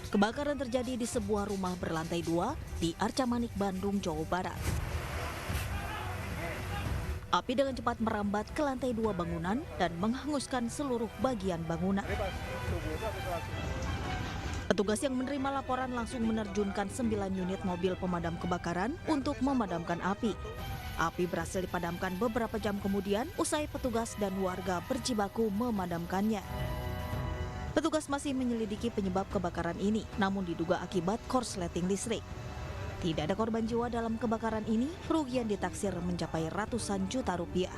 Kebakaran terjadi di sebuah rumah berlantai 2 di Arca Manik, Bandung, Jawa Barat. Api dengan cepat merambat ke lantai 2 bangunan dan menghanguskan seluruh bagian bangunan. Petugas yang menerima laporan langsung menerjunkan 9 unit mobil pemadam kebakaran untuk memadamkan api. Api berhasil dipadamkan beberapa jam kemudian usai petugas dan warga berjibaku memadamkannya. Petugas masih menyelidiki penyebab kebakaran ini, namun diduga akibat korsleting listrik. Tidak ada korban jiwa dalam kebakaran ini, kerugian ditaksir mencapai ratusan juta rupiah.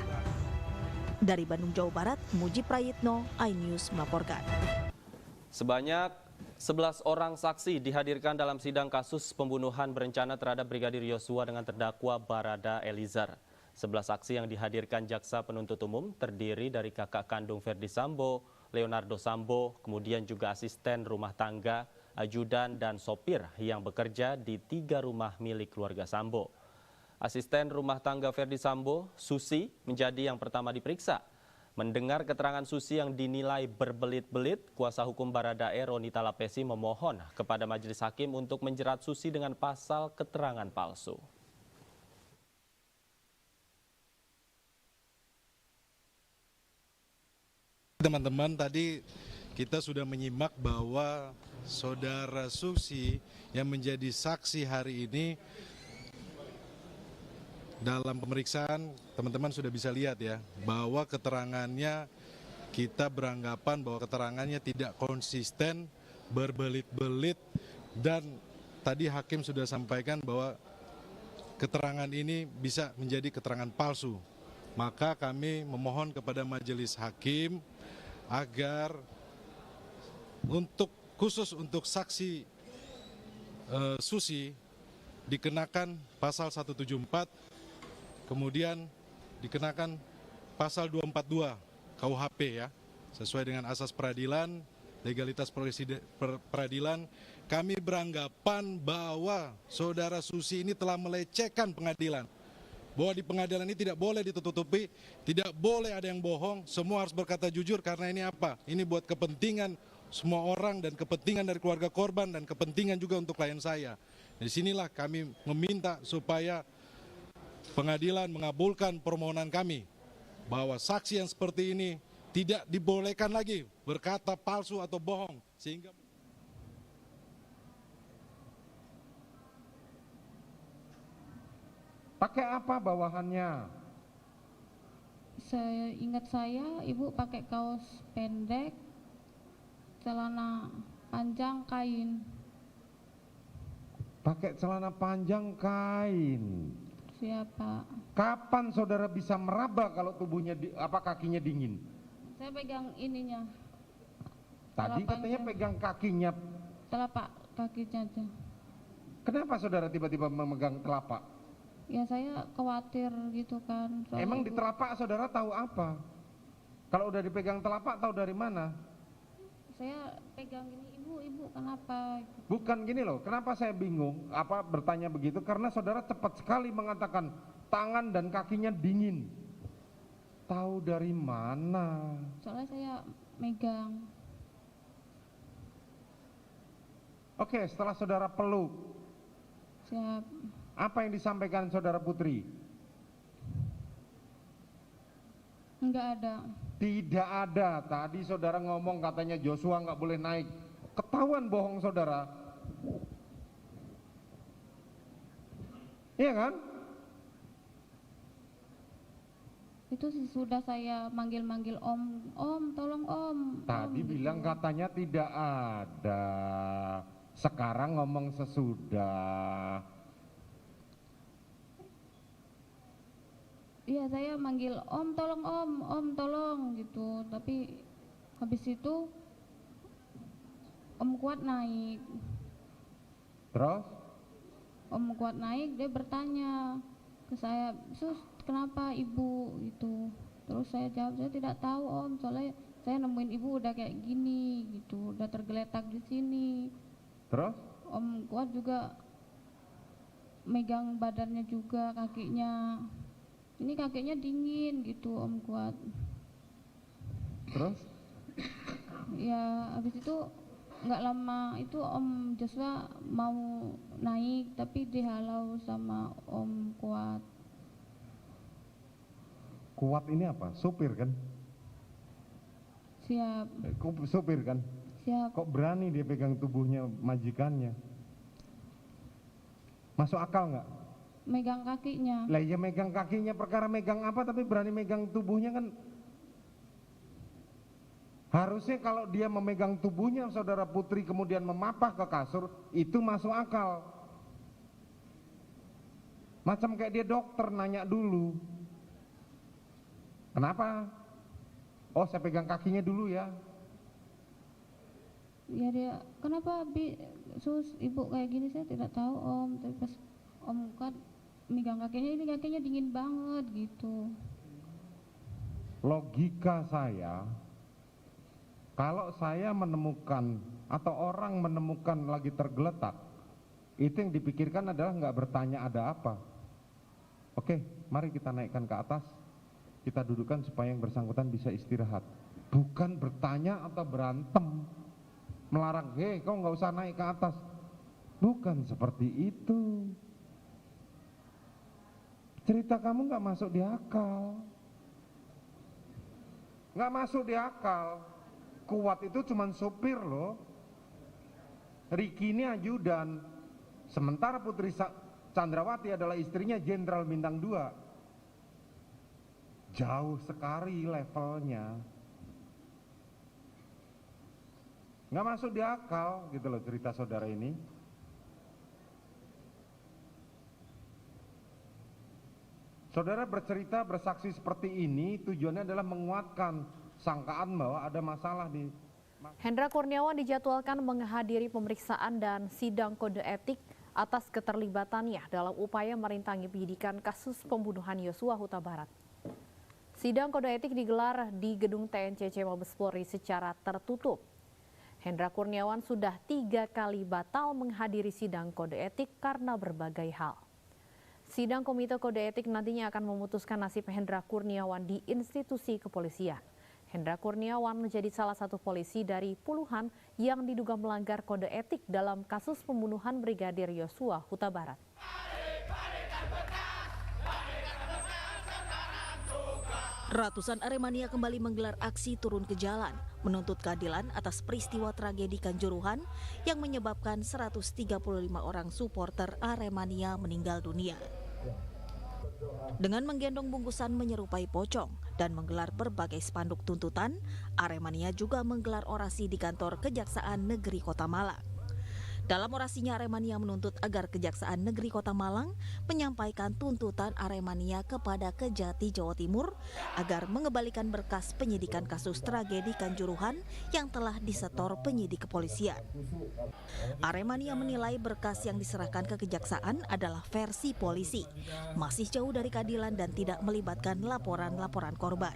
Dari Bandung, Jawa Barat, Muji Prayitno, iNews melaporkan. Sebanyak 11 orang saksi dihadirkan dalam sidang kasus pembunuhan berencana terhadap Brigadir Yosua dengan terdakwa Barada Eliezer. 11 saksi yang dihadirkan jaksa penuntut umum terdiri dari kakak kandung Verdi Sambo, Leonardo Sambo, kemudian juga asisten rumah tangga, ajudan dan sopir yang bekerja di 3 rumah milik keluarga Sambo. Asisten rumah tangga Verdi Sambo, Susi, menjadi yang pertama diperiksa. Mendengar keterangan Susi yang dinilai berbelit-belit, kuasa hukum Baradae Roni Talapesi memohon kepada majelis hakim untuk menjerat Susi dengan pasal keterangan palsu. Teman-teman, tadi kita sudah menyimak bahwa saudara Susi yang menjadi saksi hari ini dalam pemeriksaan, teman-teman sudah bisa lihat ya, bahwa keterangannya kita beranggapan bahwa keterangannya tidak konsisten, berbelit-belit, dan tadi hakim sudah sampaikan bahwa keterangan ini bisa menjadi keterangan palsu. Maka kami memohon kepada majelis hakim agar khusus untuk saksi Susi dikenakan pasal 174, kemudian dikenakan pasal 242 KUHP ya, sesuai dengan asas peradilan, legalitas peradilan. Kami beranggapan bahwa saudara Susi ini telah melecehkan pengadilan. Bahwa di pengadilan ini tidak boleh ditutupi, tidak boleh ada yang bohong, semua harus berkata jujur karena ini apa? Ini buat kepentingan semua orang dan kepentingan dari keluarga korban dan kepentingan juga untuk klien saya. Di sinilah kami meminta supaya pengadilan mengabulkan permohonan kami bahwa saksi yang seperti ini tidak dibolehkan lagi berkata palsu atau bohong sehingga pakai apa bawahannya? Ingat saya, ibu pakai kaos pendek, celana panjang kain. Pakai celana panjang kain. Siapa? Kapan saudara bisa meraba kalau tubuhnya kakinya dingin? Saya pegang ininya. Tadi katanya pegang kakinya. Telapak kakinya aja. Kenapa saudara tiba-tiba memegang telapak? Ya saya khawatir gitu kan. Emang di telapak saudara tahu apa? Kalau udah dipegang telapak tahu dari mana? Saya pegang ini, ibu kenapa? Bukan gini loh, kenapa saya bingung bertanya begitu? Karena saudara cepat sekali mengatakan tangan dan kakinya dingin. Tahu dari mana? Soalnya saya megang. Oke, setelah saudara peluk, Siap. apa yang disampaikan saudara Putri? Enggak ada. Tidak ada. Tadi saudara ngomong katanya Joshua nggak boleh naik. Ketahuan bohong saudara. Iya kan? Itu sesudah saya manggil-manggil om tolong om. Tadi bilang gitu. katanya tidak ada. Sekarang ngomong sesudah. Iya saya manggil om tolong gitu. Tapi habis itu Om Kuat naik. Terus? Om Kuat naik, dia bertanya ke saya, "Sus, kenapa ibu?" gitu. Terus saya jawab, "Saya tidak tahu om, soalnya saya nemuin ibu udah kayak gini gitu, udah tergeletak di sini." Terus? Om Kuat juga megang badannya juga, kakinya. Ini kakinya dingin gitu Om Kuat. Terus? Ya habis itu nggak lama itu Om Joshua mau naik tapi dihalau sama Om Kuat. Kuat ini apa? Supir kan? Siap, Supir kan? siap. Kok berani dia pegang tubuhnya majikannya? Masuk akal nggak? Megang kakinya. Lah ya megang kakinya, perkara megang apa tapi berani megang tubuhnya kan? Harusnya kalau dia memegang tubuhnya saudara Putri kemudian memapah ke kasur, itu masuk akal. Macam kayak dia dokter nanya dulu. Kenapa? Oh, saya pegang kakinya dulu ya. Ya dia, kenapa sus ibu kayak gini, saya tidak tahu Om. Tapi pas Om Kuat megang kakinya, ini kakinya dingin banget gitu. Logika saya, kalau saya menemukan atau orang menemukan lagi tergeletak, itu yang dipikirkan adalah nggak bertanya ada apa. Oke, mari kita naikkan ke atas, kita dudukkan supaya yang bersangkutan bisa istirahat. Bukan bertanya atau berantem, melarang, hei kau nggak usah naik ke atas. Bukan seperti itu. Cerita kamu nggak masuk di akal. Nggak masuk di akal. Kuat itu cuman sopir loh. Riki ini ajudan. Sementara Putri Chandrawati adalah istrinya Jenderal Bintang 2. Jauh sekali levelnya. Nggak masuk di akal gitu loh cerita saudara ini. Saudara bercerita, bersaksi seperti ini tujuannya adalah menguatkan sangkaan bahwa ada masalah di... Hendra Kurniawan dijadwalkan menghadiri pemeriksaan dan sidang kode etik atas keterlibatannya dalam upaya merintangi penyidikan kasus pembunuhan Yosua Huta Barat. Sidang kode etik digelar di gedung TNCC Mabes Polri secara tertutup. Hendra Kurniawan sudah 3 kali batal menghadiri sidang kode etik karena berbagai hal. Sidang Komite Kode Etik nantinya akan memutuskan nasib Hendra Kurniawan di institusi kepolisian. Hendra Kurniawan menjadi salah satu polisi dari puluhan yang diduga melanggar kode etik dalam kasus pembunuhan Brigadir Yosua Huta Barat. Ratusan Aremania kembali menggelar aksi turun ke jalan, menuntut keadilan atas peristiwa tragedi Kanjuruhan yang menyebabkan 135 orang supporter Aremania meninggal dunia. Dengan menggendong bungkusan menyerupai pocong dan menggelar berbagai spanduk tuntutan, Aremania juga menggelar orasi di kantor Kejaksaan Negeri Kota Malang. Dalam orasinya, Aremania menuntut agar Kejaksaan Negeri Kota Malang menyampaikan tuntutan Aremania kepada Kejati Jawa Timur agar mengembalikan berkas penyidikan kasus tragedi Kanjuruhan yang telah disetor penyidik kepolisian. Aremania menilai berkas yang diserahkan ke Kejaksaan adalah versi polisi, masih jauh dari keadilan dan tidak melibatkan laporan-laporan korban.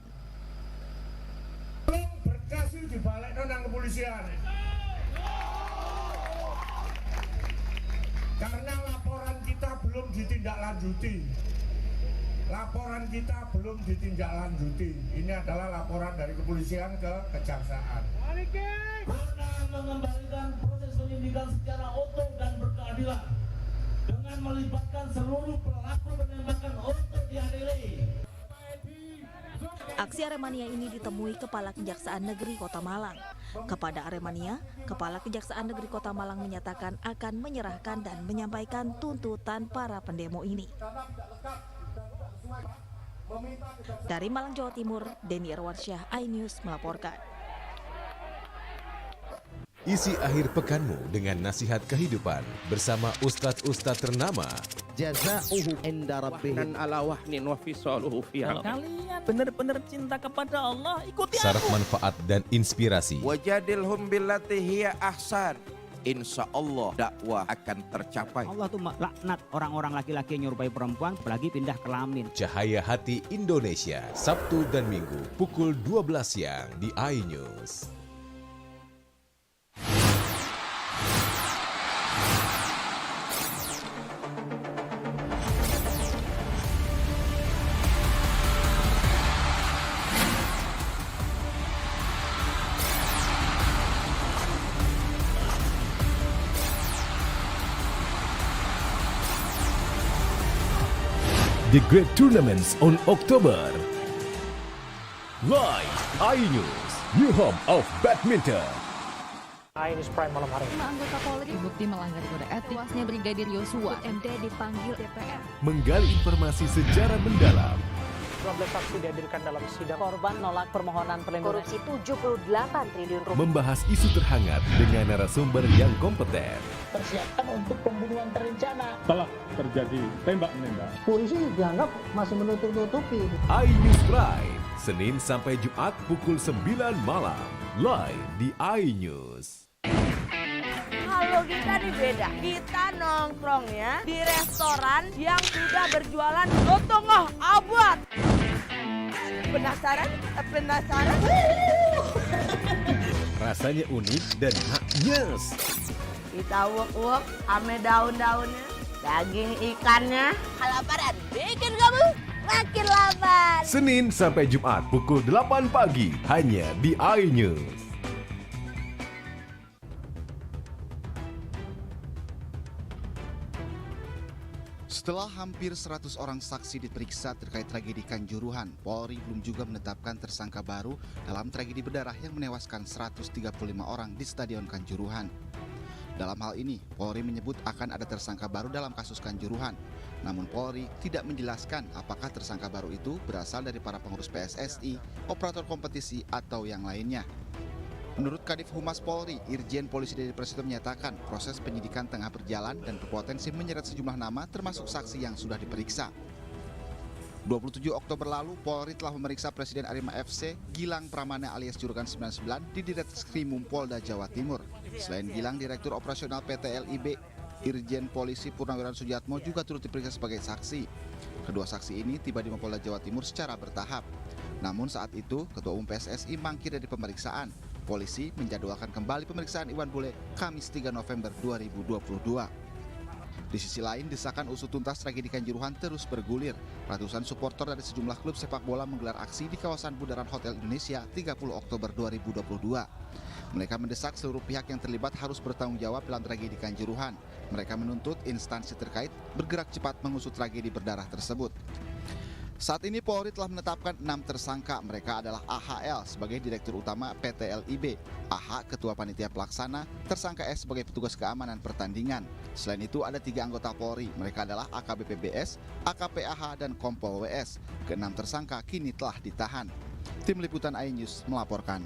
Berkas itu dibalik nang kepolisian. Karena laporan kita belum ditindaklanjuti. Laporan kita belum ditindaklanjuti. Ini adalah laporan dari kepolisian ke kejaksaan. Karena mengembalikan proses penyidikan secara utuh dan berkeadilan dengan melibatkan seluruh pelaku penembakan untuk diadili. Aksi Aremania ini ditemui Kepala Kejaksaan Negeri Kota Malang. Kepada Aremania, Kepala Kejaksaan Negeri Kota Malang menyatakan akan menyerahkan dan menyampaikan tuntutan para pendemo ini. Dari Malang, Jawa Timur, Denny Irwansyah, iNews melaporkan. Isi akhir pekanmu dengan nasihat kehidupan bersama Ustadz-Ustadz ternama. Jazauhu inda rabbih dan ala wahnin wa fisaluhu fiha. Kalian benar-benar cinta kepada Allah, ikuti Syarat aku. manfaat dan inspirasi. Wajadilhum billati hiya ahsan. Insya Allah dakwah akan tercapai. Allah tuh laknat orang-orang laki-laki yang nyerupai perempuan apalagi pindah kelamin. Cahaya Hati Indonesia, Sabtu dan Minggu pukul 12 siang di iNews. the great tournaments on October. Live iNews, new home of badminton. iNews Prime malam hari. 5 anggota Polri terbukti melanggar kode etik. Tewasnya Brigadir Yosua. MD dipanggil DPR. Menggali informasi secara mendalam. 12 saksi dihadirkan dalam sidang. Korban nolak permohonan perlindungan. Korupsi 78 triliun rupiah. Membahas isu terhangat dengan narasumber yang kompeten. Persiapan untuk pembunuhan terencana. Telah terjadi tembak-menembak. Polisi dianggap masih menutup-nutupi. iNews Prime, Senin sampai Jumat pukul 9 malam. Live di iNews. Kalau kita nih beda, kita nongkrongnya di restoran yang sudah berjualan lontong abad. Penasaran? Penasaran? Rasanya unik dan maknyes. Kita uak-uak ame daun-daunnya, daging ikannya. Kelaparan bikin kamu makin lapar. Senin sampai Jumat pukul 8 pagi hanya di iNews. Setelah hampir 100 orang saksi diperiksa terkait tragedi Kanjuruhan, Polri belum juga menetapkan tersangka baru dalam tragedi berdarah yang menewaskan 135 orang di Stadion Kanjuruhan. Dalam hal ini, Polri menyebut akan ada tersangka baru dalam kasus Kanjuruhan. Namun Polri tidak menjelaskan apakah tersangka baru itu berasal dari para pengurus PSSI, operator kompetisi, atau yang lainnya. Menurut Kadif Humas Polri, Irjen Polisi Dedy Prasetyo menyatakan proses penyidikan tengah berjalan dan berpotensi menyeret sejumlah nama termasuk saksi yang sudah diperiksa. 27 Oktober lalu, Polri telah memeriksa Presiden Arema FC, Gilang Pramana alias Juragan 99 di Ditreskrimum Polda Jawa Timur. Selain Gilang, Direktur Operasional PT LIB, Irjen Polisi Purnawirawan Sujatmo juga turut diperiksa sebagai saksi. Kedua saksi ini tiba di Mapolda Jawa Timur secara bertahap. Namun saat itu, Ketua Umum PSSI mangkir dari pemeriksaan. Polisi menjadwalkan kembali pemeriksaan Iwan Bule Kamis 3 November 2022. Di sisi lain, desakan usut tuntas tragedi Kanjuruhan terus bergulir. Ratusan supporter dari sejumlah klub sepak bola menggelar aksi di kawasan Bundaran Hotel Indonesia 30 Oktober 2022. Mereka mendesak seluruh pihak yang terlibat harus bertanggung jawab dalam tragedi Kanjuruhan. Mereka menuntut instansi terkait bergerak cepat mengusut tragedi berdarah tersebut. Saat ini Polri telah menetapkan 6 tersangka. Mereka adalah AHL sebagai Direktur Utama PT LIB, AH Ketua Panitia Pelaksana, tersangka S sebagai petugas keamanan pertandingan. Selain itu ada 3 anggota Polri. Mereka adalah AKBP BS, AKP AH, dan Kompol WS. Ke-6 tersangka kini telah ditahan. Tim Liputan iNews melaporkan.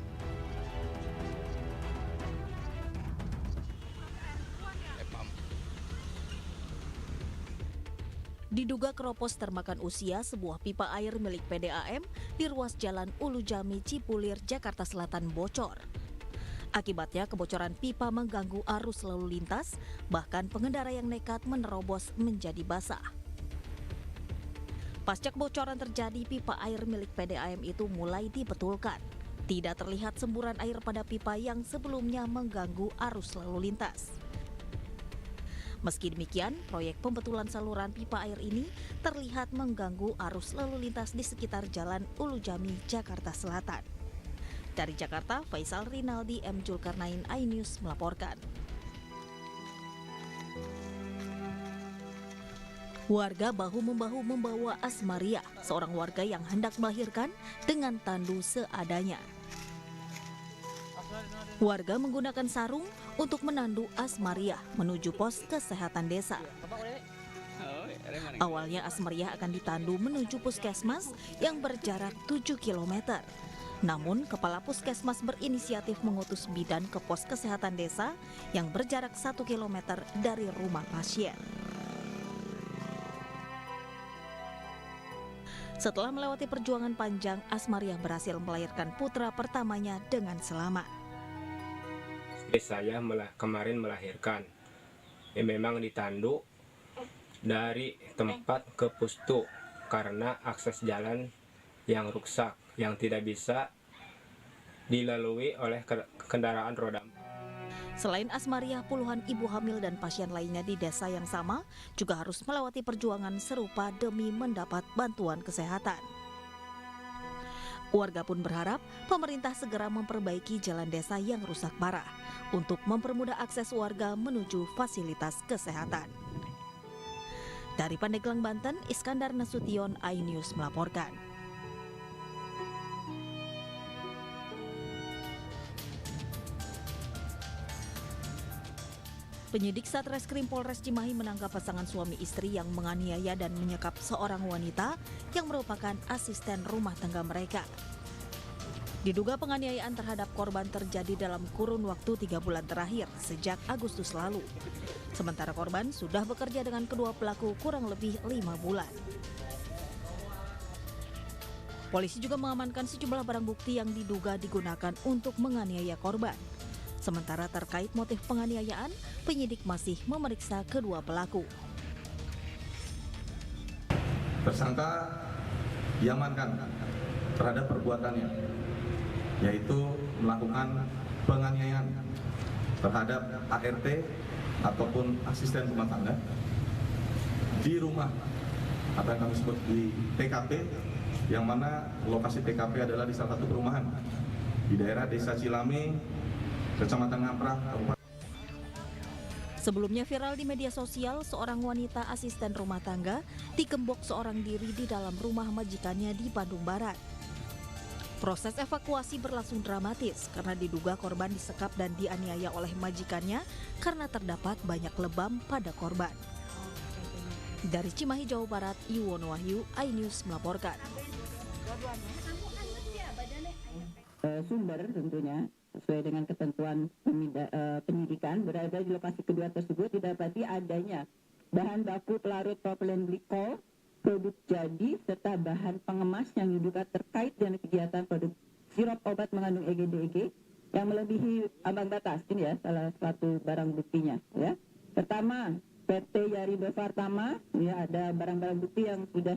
Diduga keropos termakan usia, sebuah pipa air milik PDAM di ruas Jalan Ulu Jami, Cipulir, Jakarta Selatan bocor. Akibatnya kebocoran pipa mengganggu arus lalu lintas, bahkan pengendara yang nekat menerobos menjadi basah. Pasca kebocoran terjadi, pipa air milik PDAM itu mulai dibetulkan. Tidak terlihat semburan air pada pipa yang sebelumnya mengganggu arus lalu lintas. Meski demikian, proyek pembetulan saluran pipa air ini terlihat mengganggu arus lalu lintas di sekitar Jalan Ulu Jami, Jakarta Selatan. Dari Jakarta, Faisal Rinaldi M. Julkarnain, iNews melaporkan. Warga bahu-membahu membawa Asmaria, seorang warga yang hendak melahirkan dengan tandu seadanya. Warga menggunakan sarung untuk menandu Asmaria menuju pos kesehatan desa. Awalnya Asmaria akan ditandu menuju puskesmas yang berjarak 7 km. Namun, Kepala Puskesmas berinisiatif mengutus bidan ke pos kesehatan desa yang berjarak 1 km dari rumah pasien. Setelah melewati perjuangan panjang, Asmaria berhasil melahirkan putra pertamanya dengan selamat. Saya kemarin melahirkan, memang ditandu dari tempat ke pustu karena akses jalan yang rusak, yang tidak bisa dilalui oleh kendaraan roda. Selain Asmaria, puluhan ibu hamil dan pasien lainnya di desa yang sama juga harus melewati perjuangan serupa demi mendapat bantuan kesehatan. Warga pun berharap pemerintah segera memperbaiki jalan desa yang rusak parah untuk mempermudah akses warga menuju fasilitas kesehatan. Dari Pandeglang, Banten, Iskandar Nasution, iNews melaporkan. Penyidik Satreskrim Polres Cimahi menangkap pasangan suami istri yang menganiaya dan menyekap seorang wanita yang merupakan asisten rumah tangga mereka. Diduga penganiayaan terhadap korban terjadi dalam kurun waktu 3 bulan terakhir sejak Agustus lalu. Sementara korban sudah bekerja dengan kedua pelaku kurang lebih 5 bulan. Polisi juga mengamankan sejumlah barang bukti yang diduga digunakan untuk menganiaya korban. Sementara terkait motif penganiayaan, penyidik masih memeriksa kedua pelaku. Tersangka diamankan terhadap perbuatannya, yaitu melakukan penganiayaan terhadap ART ataupun asisten rumah tangga di rumah atau yang kami sebut di TKP, yang mana lokasi TKP adalah di salah satu perumahan di daerah Desa Cilame, Kecamatan Ngamprah, Kabupaten. Sebelumnya viral di media sosial, seorang wanita asisten rumah tangga digembok seorang diri di dalam rumah majikannya di Bandung Barat. Proses evakuasi berlangsung dramatis karena diduga korban disekap dan dianiaya oleh majikannya karena terdapat banyak lebam pada korban. Dari Cimahi, Jawa Barat, Yuwono Wahyu, iNews melaporkan. Sumber tentunya sesuai dengan ketentuan penyidikan berada di lokasi kedua tersebut didapati adanya bahan baku pelarut propilen glikol, produk jadi, serta bahan pengemas yang diduga terkait dengan kegiatan produk sirup obat mengandung EGDG yang melebihi ambang batas. Ini ya salah satu barang buktinya. Ya. Pertama, PT Yarindo Fartama, ya ada barang-barang bukti yang sudah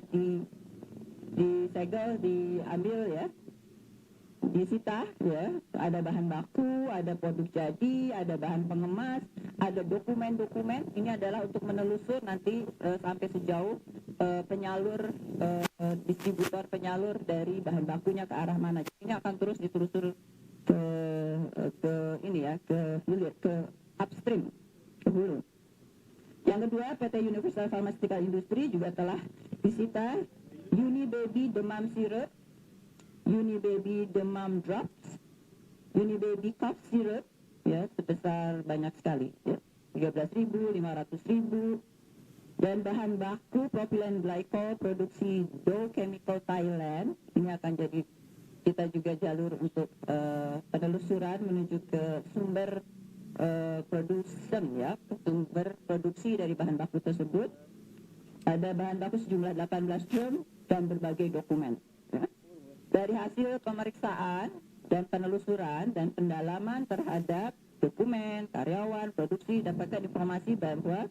disegel, diambil ya. Disita ya, ada bahan baku, ada produk jadi, ada bahan pengemas, ada dokumen-dokumen. Ini adalah untuk menelusur nanti sampai sejauh penyalur, distributor penyalur dari bahan bakunya ke arah mana. Ini akan terus ditelusur ke ini ya, ke hilir, ke upstream, ke hulu. Yang kedua, PT Universal Pharmaceutical Industry juga telah disita Unibaby demam syrup, Unibaby demam drops, Unibaby cough syrup, ya sebesar banyak sekali, ya 13.000, 500.000, dan bahan baku propilen glycol produksi Dow Chemical Thailand. Ini akan jadi kita juga jalur untuk penelusuran menuju ke sumber sumber produksi dari bahan baku tersebut. Ada bahan baku sejumlah 18 drum dan berbagai dokumen. Ya. Dari hasil pemeriksaan dan penelusuran dan pendalaman terhadap dokumen, karyawan, produksi, dapatkan informasi bahwa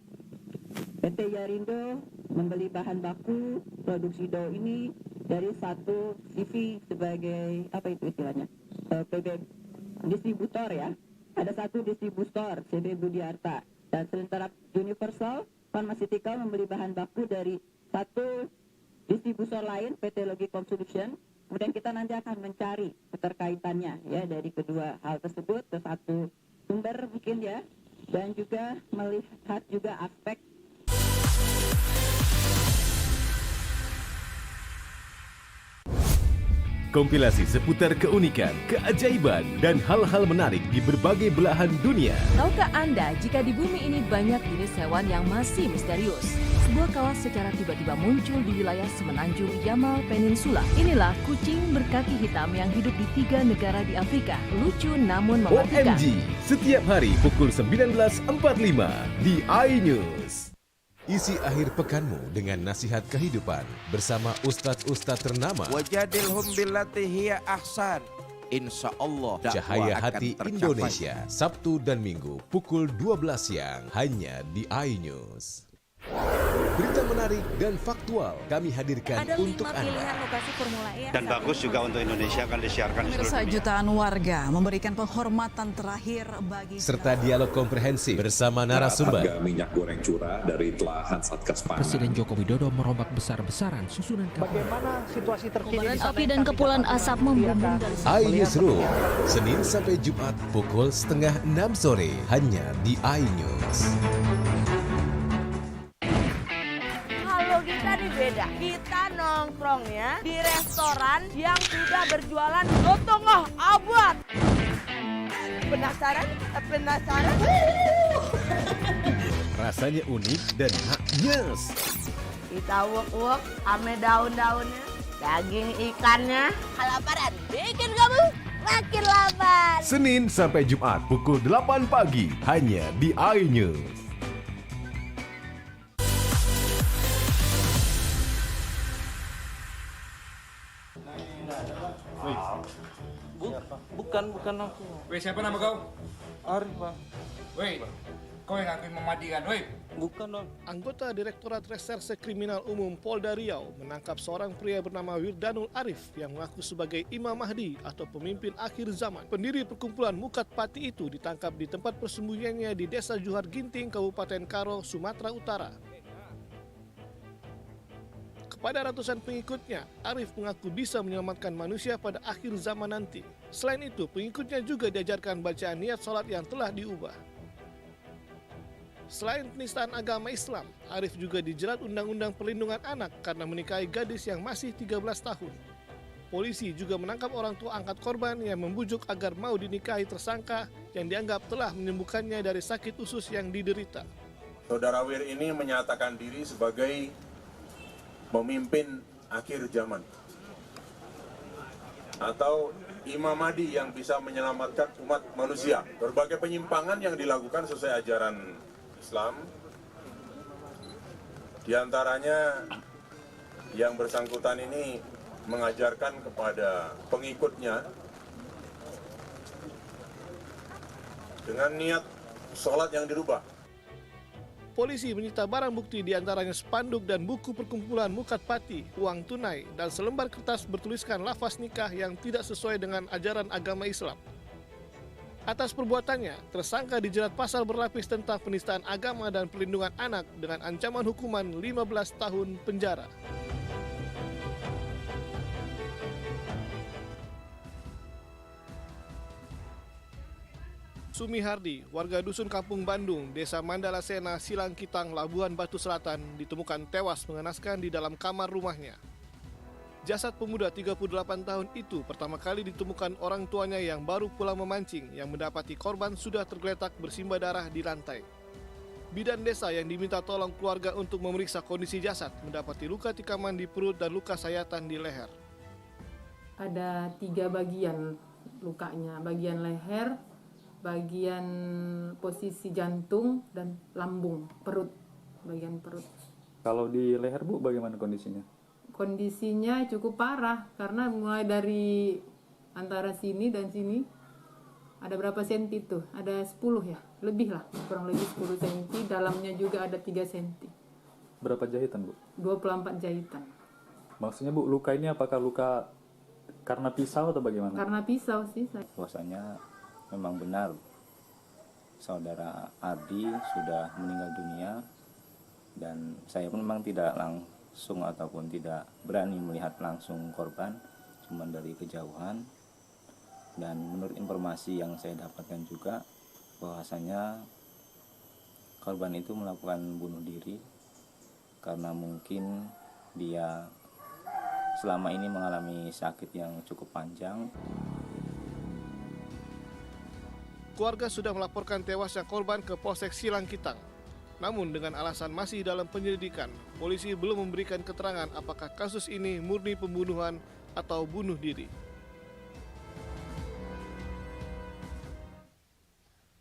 PT Yarindo membeli bahan baku produksi Dow ini dari satu CV sebagai apa itu istilahnya, PB distributor ya. Ada satu distributor CB Budiarta, dan sementara Universal Pharmaceutical membeli bahan baku dari satu distributor lain PT Logicom Solution. Kemudian kita nanti akan mencari keterkaitannya ya dari kedua hal tersebut ke satu sumber mungkin ya, dan juga melihat juga aspek Kompilasi seputar keunikan, keajaiban, dan hal-hal menarik di berbagai belahan dunia. Tahukah Anda jika di bumi ini banyak jenis hewan yang masih misterius? Sebuah kawas secara tiba-tiba muncul di wilayah semenanjung Yamal Peninsula. Inilah kucing berkaki hitam yang hidup di 3 negara di Afrika. Lucu namun mematikan. OMG, setiap hari pukul 19.45 di iNews. Isi akhir pekanmu dengan nasihat kehidupan bersama ustadz-ustadz ternama. Wajadilhum billati hiya ahsan. Insyaallah Cahaya Hati Indonesia, Sabtu dan Minggu pukul 12 siang hanya di iNews. Berita menarik dan faktual kami hadirkan Ada untuk 5 pilihan Anda. lokasi Formula E. Dan bagus juga untuk Indonesia akan disiarkan di seluruh Pemirsa, dunia. jutaan warga memberikan penghormatan terakhir bagi Serta dialog komprehensif bersama narasumber. Harga minyak goreng curah dari telahan Satgas Pangan. Presiden Joko Widodo merombak besar-besaran susunan kapal. Bagaimana situasi terkini di Api dan kepulan asap membumbung dari iNewsroom, Senin sampai Jumat pukul 5:30 sore hanya di iNews. beda. Kita nongkrongnya di restoran yang sudah berjualan lotongoh abad. Penasaran? Penasaran? Rasanya unik dan haknyes. Kita uek-uek ame daun-daunnya, daging ikannya. Kelaparan bikin kamu makin lapar. Senin sampai Jumat pukul 8 pagi hanya di iNews. Bukan aku. Weh, siapa nama kau? Arif, Bang. Weh, kau yang ngaku memadikan, weh. Bukan, Bang. Anggota Direktorat Reserse Kriminal Umum Polda Riau menangkap seorang pria bernama Wirdanul Arif yang mengaku sebagai Imam Mahdi atau pemimpin akhir zaman. Pendiri perkumpulan Mukat Pati itu ditangkap di tempat persembunyiannya di Desa Juhar Ginting, Kabupaten Karo, Sumatera Utara. Kepada ratusan pengikutnya, Arif mengaku bisa menyelamatkan manusia pada akhir zaman nanti. Selain itu, pengikutnya juga diajarkan bacaan niat sholat yang telah diubah. Selain penistaan agama Islam, Arif juga dijerat Undang-Undang Perlindungan Anak karena menikahi gadis yang masih 13 tahun. Polisi juga menangkap orang tua angkat korban yang membujuk agar mau dinikahi tersangka yang dianggap telah menyembuhkannya dari sakit usus yang diderita. Saudara Wir ini menyatakan diri sebagai pemimpin akhir zaman atau Imam Mahdi yang bisa menyelamatkan umat manusia. Berbagai penyimpangan yang dilakukan sesuai ajaran Islam, diantaranya yang bersangkutan ini mengajarkan kepada pengikutnya dengan niat sholat yang dirubah. Polisi menyita barang bukti diantaranya spanduk dan buku perkumpulan Mukat Pati, uang tunai, dan selembar kertas bertuliskan lafaz nikah yang tidak sesuai dengan ajaran agama Islam. Atas perbuatannya, tersangka dijerat pasal berlapis tentang penistaan agama dan perlindungan anak dengan ancaman hukuman 15 tahun penjara. Sumi Hardi, warga Dusun Kampung Bandung, Desa Mandala Sena, Silangkitang, Labuhan Batu Selatan, ditemukan tewas mengenaskan di dalam kamar rumahnya. Jasad pemuda 38 tahun itu pertama kali ditemukan orang tuanya yang baru pulang memancing, yang mendapati korban sudah tergeletak bersimbah darah di lantai. Bidan desa yang diminta tolong keluarga untuk memeriksa kondisi jasad mendapati luka tikaman di perut dan luka sayatan di leher. Ada 3 bagian lukanya, bagian leher, bagian posisi jantung, dan lambung, perut, bagian perut. Kalau di leher, Bu, bagaimana kondisinya? Kondisinya cukup parah, karena mulai dari antara sini dan sini, ada berapa senti tuh? Ada 10 ya? Lebih lah, kurang lebih 10 senti, dalamnya juga ada 3 senti. Berapa jahitan, Bu? 24 jahitan. Maksudnya, Bu, luka ini apakah luka karena pisau atau bagaimana? Karena pisau sih. Bahwasanya memang benar saudara Ardi sudah meninggal dunia, dan saya pun memang tidak langsung ataupun tidak berani melihat langsung korban, cuma dari kejauhan. Dan menurut informasi yang saya dapatkan juga bahwasanya korban itu melakukan bunuh diri karena mungkin dia selama ini mengalami sakit yang cukup panjang. Keluarga sudah melaporkan tewasnya korban ke Polsek Silangkitang. Namun dengan alasan masih dalam penyelidikan, polisi belum memberikan keterangan apakah kasus ini murni pembunuhan atau bunuh diri.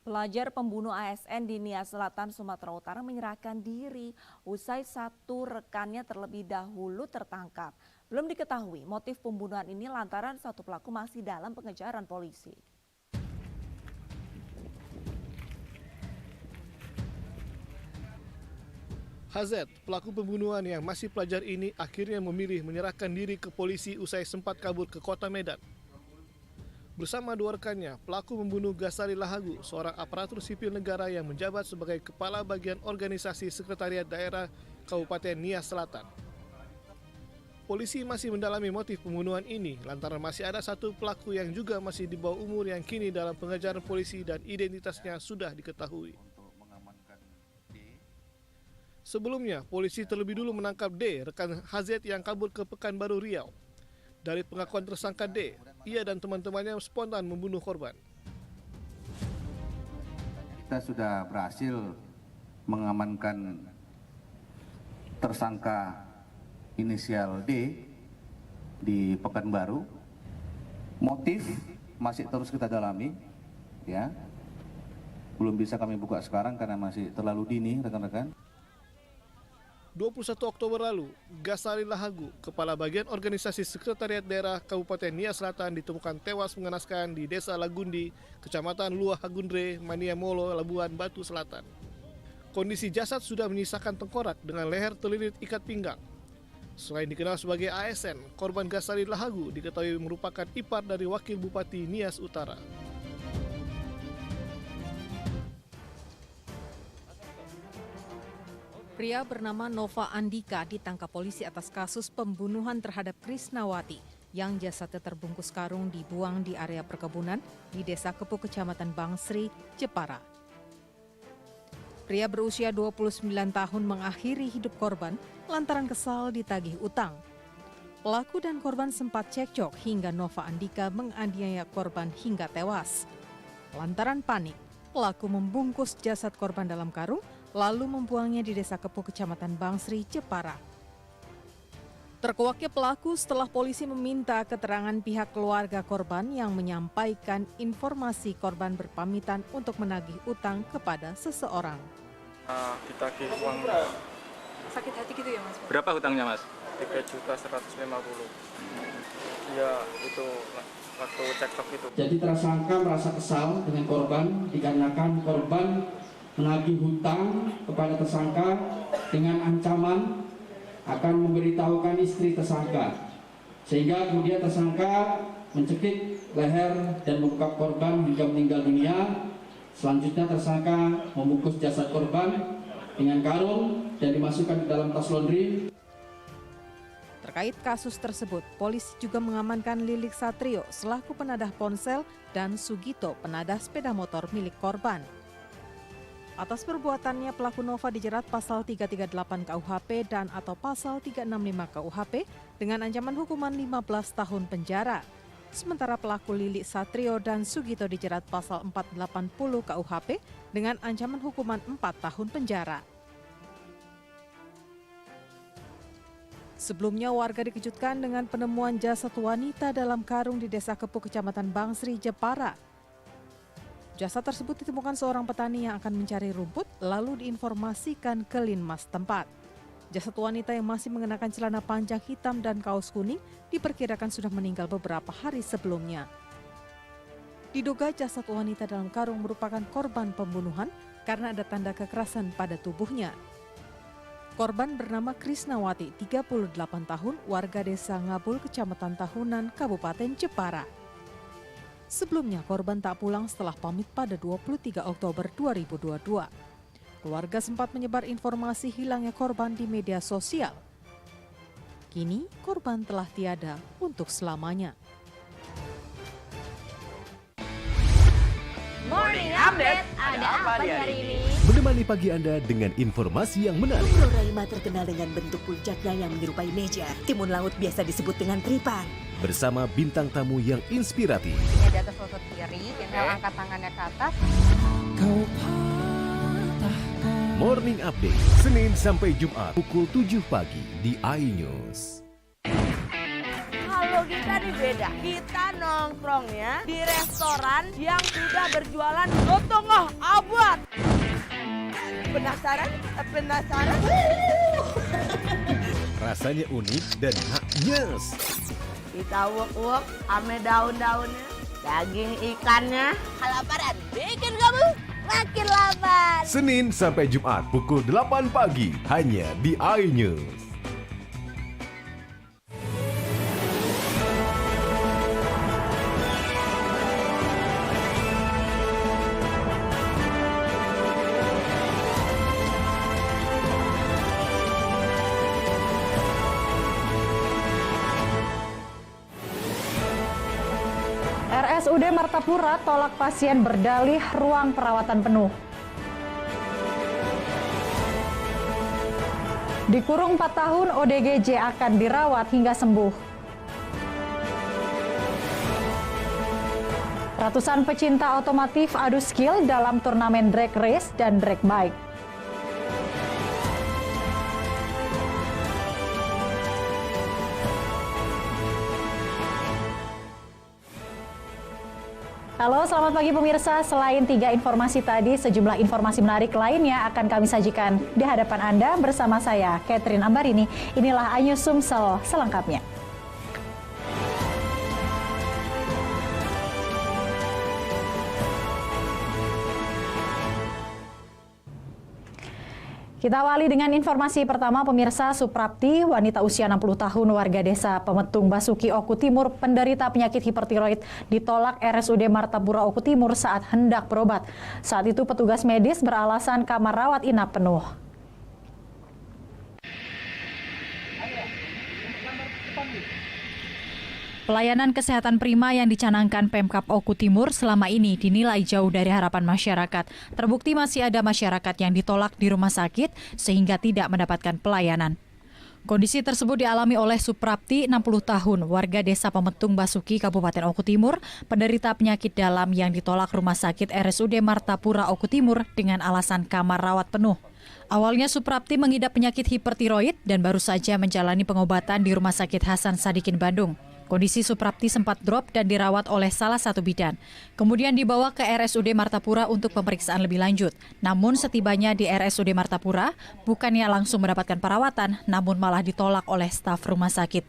Pelajar pembunuh ASN di Nia Selatan, Sumatera Utara menyerahkan diri usai satu rekannya terlebih dahulu tertangkap. Belum diketahui motif pembunuhan ini lantaran satu pelaku masih dalam pengejaran polisi. HZ, pelaku pembunuhan yang masih pelajar ini akhirnya memilih menyerahkan diri ke polisi usai sempat kabur ke kota Medan. Bersama 2 rekannya, pelaku membunuh Gasari Lahagu, seorang aparatur sipil negara yang menjabat sebagai Kepala Bagian Organisasi Sekretariat Daerah Kabupaten Nia Selatan. Polisi masih mendalami motif pembunuhan ini lantaran masih ada satu pelaku yang juga masih di bawah umur yang kini dalam pengejaran polisi dan identitasnya sudah diketahui. Sebelumnya, polisi terlebih dulu menangkap D, rekan HZ yang kabur ke Pekanbaru Riau. Dari pengakuan tersangka D, ia dan teman-temannya spontan membunuh korban. Kita sudah berhasil mengamankan tersangka inisial D di Pekanbaru. Motif masih terus kita dalami, ya. Belum bisa kami buka sekarang karena masih terlalu dini, rekan-rekan. 21 Oktober lalu, Gasari Lahagu, Kepala Bagian Organisasi Sekretariat Daerah Kabupaten Nias Selatan ditemukan tewas mengenaskan di Desa Lagundi, Kecamatan Luah Hagundre, Mania Molo, Labuan Batu Selatan. Kondisi jasad sudah menyisakan tengkorak dengan leher terlilit ikat pinggang. Selain dikenal sebagai ASN, korban Gasari Lahagu diketahui merupakan ipar dari Wakil Bupati Nias Utara. Pria bernama Nova Andika ditangkap polisi atas kasus pembunuhan terhadap Krisnawati yang jasadnya terbungkus karung dibuang di area perkebunan di Desa Kepu, Kecamatan Bangsri, Jepara. Pria berusia 29 tahun mengakhiri hidup korban lantaran kesal ditagih utang. Pelaku dan korban sempat cekcok hingga Nova Andika menganiaya korban hingga tewas. Lantaran panik, pelaku membungkus jasad korban dalam karung lalu membuangnya di Desa Kepu, Kecamatan Bangsri, Jepara. Terkuaknya pelaku setelah polisi meminta keterangan pihak keluarga korban yang menyampaikan informasi korban berpamitan untuk menagih utang kepada seseorang. Ditagih uang. Sakit hati gitu ya Mas? Berapa hutangnya Mas? 3.150.000. Ya itu waktu cekcok itu. Jadi tersangka merasa kesal dengan korban dikarenakan korban menagih hutang kepada tersangka dengan ancaman akan memberitahukan istri tersangka, sehingga kemudian tersangka mencekik leher dan membekap korban hingga meninggal dunia. Selanjutnya tersangka membungkus jasad korban dengan karung dan dimasukkan ke dalam tas laundry. Terkait kasus tersebut, polisi juga mengamankan Lilik Satrio selaku penadah ponsel dan Sugito penadah sepeda motor milik korban. Atas perbuatannya, pelaku Nova dijerat pasal 338 KUHP dan atau pasal 365 KUHP dengan ancaman hukuman 15 tahun penjara. Sementara pelaku Lilik Satrio dan Sugito dijerat pasal 480 KUHP dengan ancaman hukuman 4 tahun penjara. Sebelumnya, warga dikejutkan dengan penemuan jasad wanita dalam karung di Desa Kepu, Kecamatan Bangsri, Jepara. Jasad tersebut ditemukan seorang petani yang akan mencari rumput, lalu diinformasikan ke Linmas tempat. Jasad wanita yang masih mengenakan celana panjang hitam dan kaos kuning diperkirakan sudah meninggal beberapa hari sebelumnya. Diduga jasad wanita dalam karung merupakan korban pembunuhan karena ada tanda kekerasan pada tubuhnya. Korban bernama Krisnawati, 38 tahun, warga Desa Ngabul, Kecamatan Tahunan, Kabupaten Jepara. Sebelumnya, korban tak pulang setelah pamit pada 23 Oktober 2022. Keluarga sempat menyebar informasi hilangnya korban di media sosial. Kini, korban telah tiada untuk selamanya. Morning Update, ada apa di hari ini? Menemani pagi Anda dengan informasi yang menarik. Pulau Raima terkenal dengan bentuk puncaknya yang menyerupai meja. Timun laut biasa disebut dengan tripang. Bersama bintang tamu yang inspiratif. Ini di atas lutut kiri, tinggal angkat tangannya ke atas. Morning Update, Senin sampai Jumat pukul 7 pagi di iNews. Kalau kita nih beda, kita nongkrongnya di restoran yang sudah berjualan lontong abad. Penasaran? Penasaran? Rasanya unik dan nyes. Kita uak-uak ame daun-daunnya, daging ikannya. Kelaparan, bikin kamu makin lapar. Senin sampai Jumat pukul 8 pagi hanya di iNews. RSUD Martapura tolak pasien berdalih ruang perawatan penuh. Dikurung 4 tahun, ODGJ akan dirawat hingga sembuh. Ratusan pecinta otomotif adu skill dalam turnamen drag race dan drag bike. Halo, selamat pagi pemirsa. Selain 3 informasi tadi, sejumlah informasi menarik lainnya akan kami sajikan di hadapan Anda bersama saya, Catherine Ambarini. Inilah Ayu Sumsel selengkapnya. Kita awali dengan informasi pertama, pemirsa. Suprapti, wanita usia 60 tahun warga desa Pemetung Basuki Oku Timur, penderita penyakit hipertiroid, ditolak RSUD Martapura Oku Timur saat hendak berobat. Saat itu petugas medis beralasan kamar rawat inap penuh. Pelayanan kesehatan prima yang dicanangkan Pemkab Oku Timur selama ini dinilai jauh dari harapan masyarakat. Terbukti masih ada masyarakat yang ditolak di rumah sakit sehingga tidak mendapatkan pelayanan. Kondisi tersebut dialami oleh Suprapti, 60 tahun, warga desa Pemetung Basuki, Kabupaten Oku Timur, penderita penyakit dalam yang ditolak rumah sakit RSUD Martapura Oku Timur dengan alasan kamar rawat penuh. Awalnya Suprapti mengidap penyakit hipertiroid dan baru saja menjalani pengobatan di Rumah Sakit Hasan Sadikin, Bandung. Kondisi Suprapti sempat drop dan dirawat oleh salah satu bidan. Kemudian dibawa ke RSUD Martapura untuk pemeriksaan lebih lanjut. Namun setibanya di RSUD Martapura, bukannya langsung mendapatkan perawatan, namun malah ditolak oleh staf rumah sakit.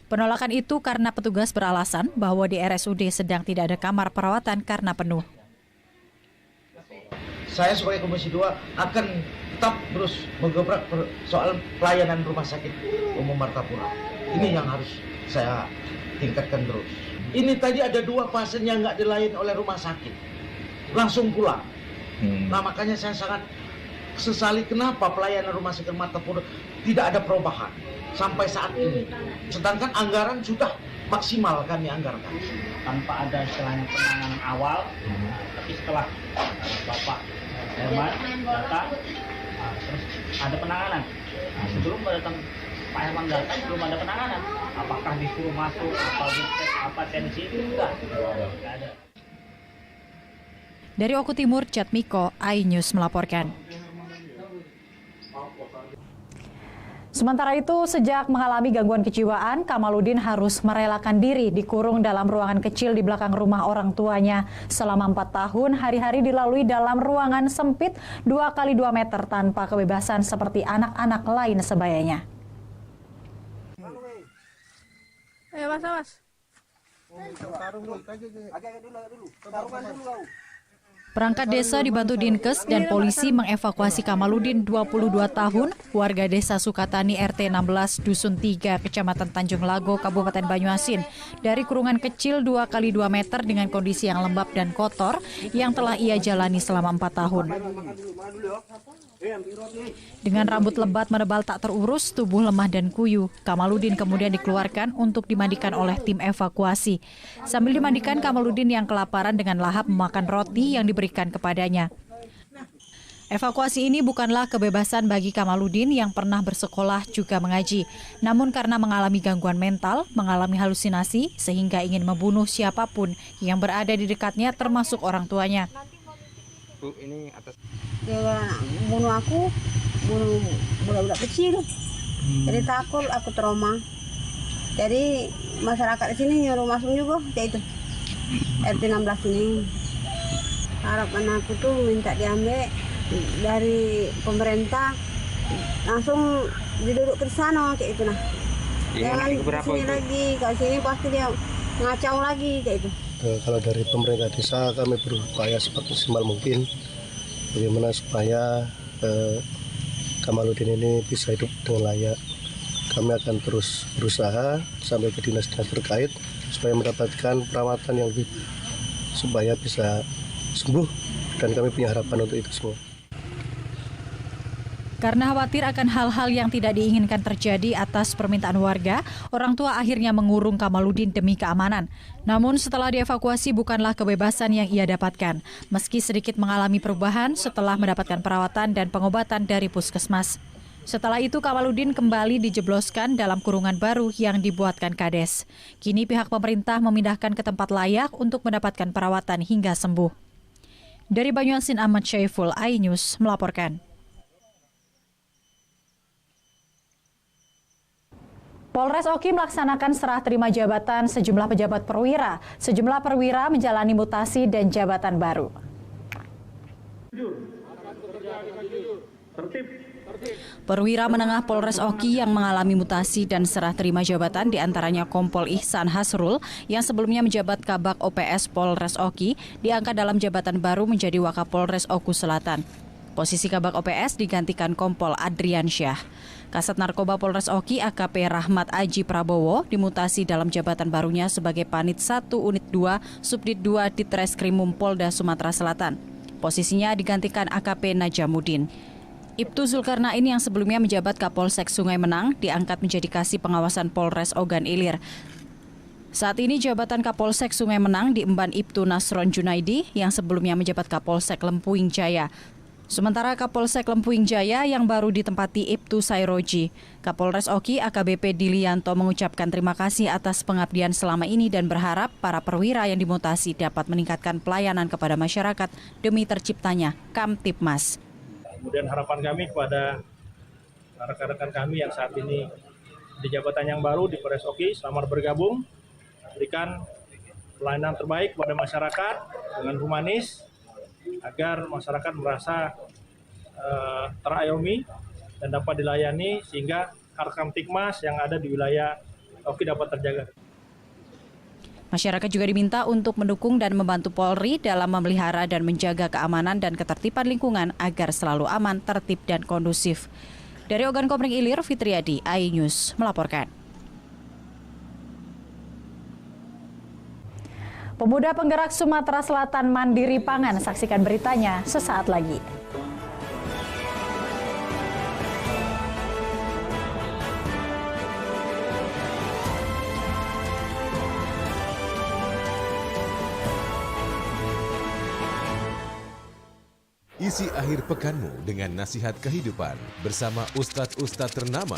Penolakan itu karena petugas beralasan bahwa di RSUD sedang tidak ada kamar perawatan karena penuh. Saya sebagai Komisi 2 akan tetap terus menggebrak soal pelayanan rumah sakit umum Martapura. Ini yang harus saya tingkatkan terus. Ini tadi ada 2 pasien yang nggak dilayani oleh rumah sakit, langsung pulang. Nah makanya saya sangat sesali kenapa pelayanan rumah sakit Martapura tidak ada perubahan sampai saat ini. Sedangkan anggaran sudah maksimal kami anggarkan. Tanpa ada istilahnya penanganan awal, tapi setelah Bapak Herman datang, terus ada penanganan. Sebelum datang Pak Herman datang belum ada penanganan. Apakah disuruh masuk atau dicek apa tensi itu enggak ada. Dari Oku Timur, Chatmiko, iNews melaporkan. Sementara itu, sejak mengalami gangguan kejiwaan, Kamaludin harus merelakan diri dikurung dalam ruangan kecil di belakang rumah orang tuanya. Selama 4 tahun, hari-hari dilalui dalam ruangan sempit 2x2 meter tanpa kebebasan seperti anak-anak lain sebayanya. Ayo mas. Perangkat desa dibantu Dinkes dan polisi mengevakuasi Kamaludin 22 tahun, warga desa Sukatani RT 16 Dusun 3, Kecamatan Tanjung Lago, Kabupaten Banyuasin, dari kurungan kecil 2x2 meter dengan kondisi yang lembab dan kotor yang telah ia jalani selama 4 tahun. Dengan rambut lebat menebal tak terurus, tubuh lemah dan kuyu, Kamaludin kemudian dikeluarkan untuk dimandikan oleh tim evakuasi. Sambil dimandikan, Kamaludin yang kelaparan dengan lahap memakan roti yang diberikan kepadanya. Evakuasi ini bukanlah kebebasan bagi Kamaludin yang pernah bersekolah juga mengaji. Namun karena mengalami gangguan mental, mengalami halusinasi, sehingga ingin membunuh siapapun yang berada di dekatnya termasuk orang tuanya. Bu, ini atas dia bunuh aku, bunuh budak-budak kecil. Jadi takut, aku trauma. Jadi masyarakat di sini nyuruh masuk juga, kayak itu RT 16 ini. Harapan aku tuh minta diambil dari pemerintah, langsung diduduk ke sana kayak itu nah. Jangan di sini lagi, kalau sini pasti dia ngacau lagi kayak itu. Kalau dari pemerintah desa kami berupaya semaksimal mungkin bagaimana supaya Kamaludin ini bisa hidup dengan layak. Kami akan terus berusaha sampai ke dinas-dinas terkait supaya mendapatkan perawatan yang lebih supaya bisa sembuh, dan kami punya harapan untuk itu semua. Karena khawatir akan hal-hal yang tidak diinginkan terjadi atas permintaan warga, orang tua akhirnya mengurung Kamaludin demi keamanan. Namun setelah dievakuasi bukanlah kebebasan yang ia dapatkan, meski sedikit mengalami perubahan setelah mendapatkan perawatan dan pengobatan dari puskesmas. Setelah itu Kamaludin kembali dijebloskan dalam kurungan baru yang dibuatkan Kades. Kini pihak pemerintah memindahkan ke tempat layak untuk mendapatkan perawatan hingga sembuh. Dari Banyuasin, Ahmad Syaiful, iNews melaporkan. Polres Oki melaksanakan serah terima jabatan sejumlah pejabat perwira. Sejumlah perwira menjalani mutasi dan jabatan baru. Perwira menengah Polres Oki yang mengalami mutasi dan serah terima jabatan diantaranya Kompol Ihsan Hasrul yang sebelumnya menjabat Kabak OPS Polres Oki diangkat dalam jabatan baru menjadi Wakapolres Oku Selatan. Posisi Kabak OPS digantikan Kompol Adrian Syah. Kasat Narkoba Polres Oki AKP Rahmat Aji Prabowo dimutasi dalam jabatan barunya sebagai Panit 1 Unit 2 Subdit 2 Ditreskrimum Polda Sumatera Selatan. Posisinya digantikan AKP Najamuddin. Ibtu Zulkarnain yang sebelumnya menjabat Kapolsek Sungai Menang diangkat menjadi Kasih Pengawasan Polres Ogan Ilir. Saat ini jabatan Kapolsek Sungai Menang diemban Ibtu Nasron Junaidi yang sebelumnya menjabat Kapolsek Lempuing Jaya. Sementara Kapolsek Lempuing Jaya yang baru ditempati Ibtu Sairoji. Kapolres Oki AKBP Dilianto mengucapkan terima kasih atas pengabdian selama ini dan berharap para perwira yang dimutasi dapat meningkatkan pelayanan kepada masyarakat demi terciptanya Kamtipmas. Kemudian harapan kami kepada rekan-rekan kami yang saat ini di jabatan yang baru di Polres Oki, selamat bergabung, berikan pelayanan terbaik kepada masyarakat dengan humanis, agar masyarakat merasa terayomi dan dapat dilayani sehingga Kamtipmas yang ada di wilayah Oki dapat terjaga. Masyarakat juga diminta untuk mendukung dan membantu Polri dalam memelihara dan menjaga keamanan dan ketertiban lingkungan agar selalu aman, tertib, dan kondusif. Dari Ogan Komering Ilir, Fitriadi, iNews melaporkan. Pemuda penggerak Sumatera Selatan Mandiri Pangan, saksikan beritanya sesaat lagi. Isi akhir pekanmu dengan nasihat kehidupan bersama Ustadz-Ustadz ternama.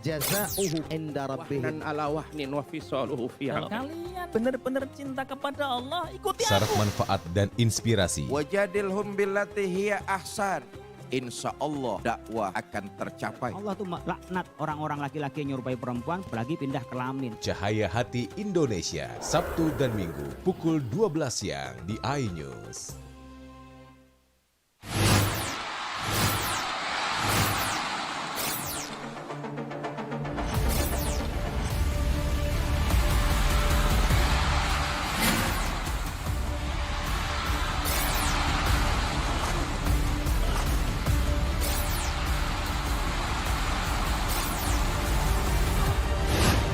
Jaza'uhu inda rabbih dan ala wahnin wa fisaluhu fiha. Kalau kalian benar-benar cinta kepada Allah, ikuti Syarat aku. manfaat dan inspirasi. Wajadilhum billati hiya ahsan. Insya Allah dakwah akan tercapai. Allah tuh laknat orang-orang laki-laki yang nyerupai perempuan, apalagi pindah kelamin. Cahaya Hati Indonesia, Sabtu dan Minggu pukul 12 siang di iNews.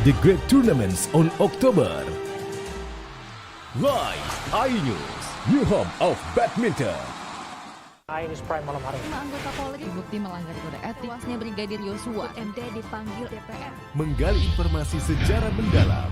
The Great Tournaments on October. Live iNews, new home of badminton. iNews Prime malam hari. 5 anggota Polri terbukti melanggar kode etik. Tewasnya Brigadir Yosua, MD dipanggil DPR. Menggali informasi secara mendalam.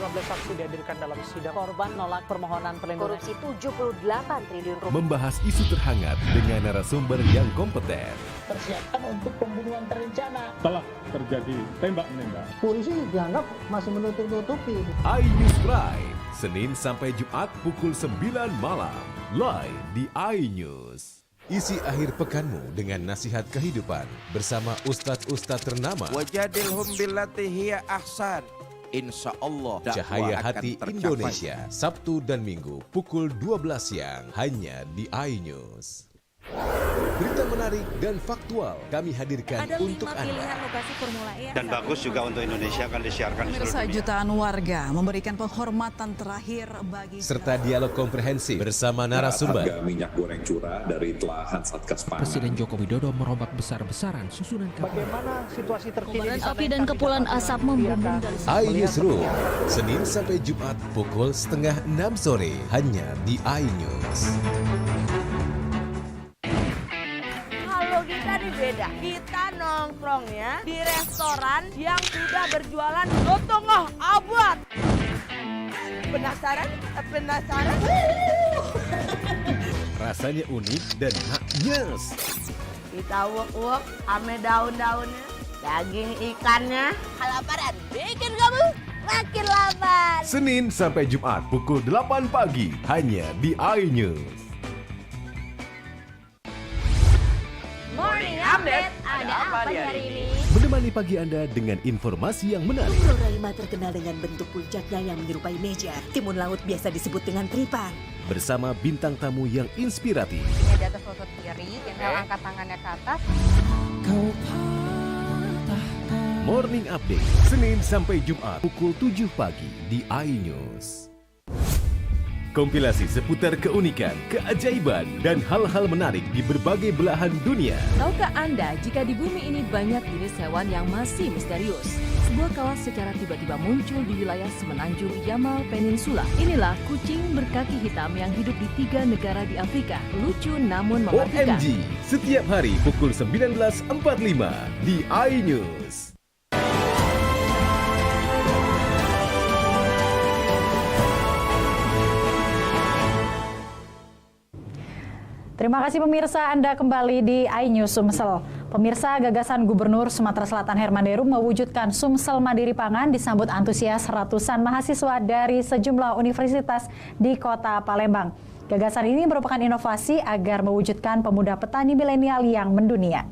12 saksi dihadirkan dalam sidang. Korban nolak permohonan perlindungan. Korupsi 78 triliun rupiah. Membahas isu terhangat dengan narasumber yang kompeten. Persiapan untuk pembunuhan terencana. Telah terjadi tembak-menembak. Polisi dianggap masih menutup-nutupi. iNews Prime, Senin sampai Jumat pukul 9 malam. Live di iNews. Isi akhir pekanmu dengan nasihat kehidupan bersama Ustadz-Ustadz ternama. Wajadilhum billati hiya ahsan. Insya Allah Cahaya Hati Indonesia, Sabtu dan Minggu pukul 12 siang hanya di iNews. Berita menarik dan faktual kami hadirkan Ada untuk 5 Anda. pilihan lokasi Formula E. Dan bagus juga untuk Indonesia akan disiarkan di seluruh Pemirsa, dunia. jutaan warga memberikan penghormatan terakhir bagi Serta dialog komprehensif bersama narasumber. Harga minyak goreng curah dari telahan Satgas Pangan. Presiden Joko Widodo merombak besar-besaran susunan Bagaimana situasi terkini di sana? Api dan kepulan asap membumbung dari iNewsroom, Senin sampai Jumat pukul 5:30 sore hanya di iNews. Kalau kita nih beda, kita nongkrongnya di restoran yang sudah berjualan Lotongah abad. Penasaran? Rasanya unik dan haknyes. Kita uwek-uwek ame daun-daunnya, daging ikannya. Kelaparan bikin kamu makin lapar. Senin sampai Jumat pukul 8 pagi hanya di iNews. Morning Update, ada apa di hari ini? Menemani pagi Anda dengan informasi yang menarik. Pulau Raima terkenal dengan bentuk puncaknya yang menyerupai meja. Timun laut biasa disebut dengan tripan. Bersama bintang tamu yang inspiratif. Di atas lutut kiri, inhale angkat tangannya ke atas. Morning Update, Senin sampai Jumat pukul 7 pagi di iNews. Kompilasi seputar keunikan, keajaiban, dan hal-hal menarik di berbagai belahan dunia. Tahukah Anda jika di bumi ini banyak jenis hewan yang masih misterius? Sebuah kawah secara tiba-tiba muncul di wilayah semenanjung Yamal Peninsula. Inilah kucing berkaki hitam yang hidup di 3 negara di Afrika. Lucu namun mematikan. OMG, setiap hari pukul 19.45 di iNews. Terima kasih pemirsa, Anda kembali di iNews Sumsel. Pemirsa, gagasan Gubernur Sumatera Selatan Herman Deru mewujudkan Sumsel Mandiri Pangan disambut antusias ratusan mahasiswa dari sejumlah universitas di Kota Palembang. Gagasan ini merupakan inovasi agar mewujudkan pemuda petani milenial yang mendunia.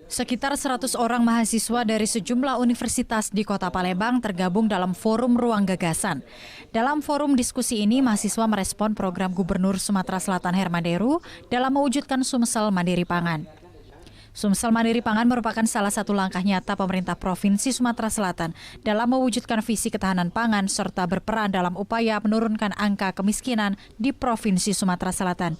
Sekitar 100 orang mahasiswa dari sejumlah universitas di Kota Palembang tergabung dalam forum Ruang Gagasan. Dalam forum diskusi ini, mahasiswa merespon program Gubernur Sumatera Selatan Herman Deru dalam mewujudkan Sumsel Mandiri Pangan. Sumsel Mandiri Pangan merupakan salah satu langkah nyata pemerintah Provinsi Sumatera Selatan dalam mewujudkan visi ketahanan pangan serta berperan dalam upaya menurunkan angka kemiskinan di Provinsi Sumatera Selatan.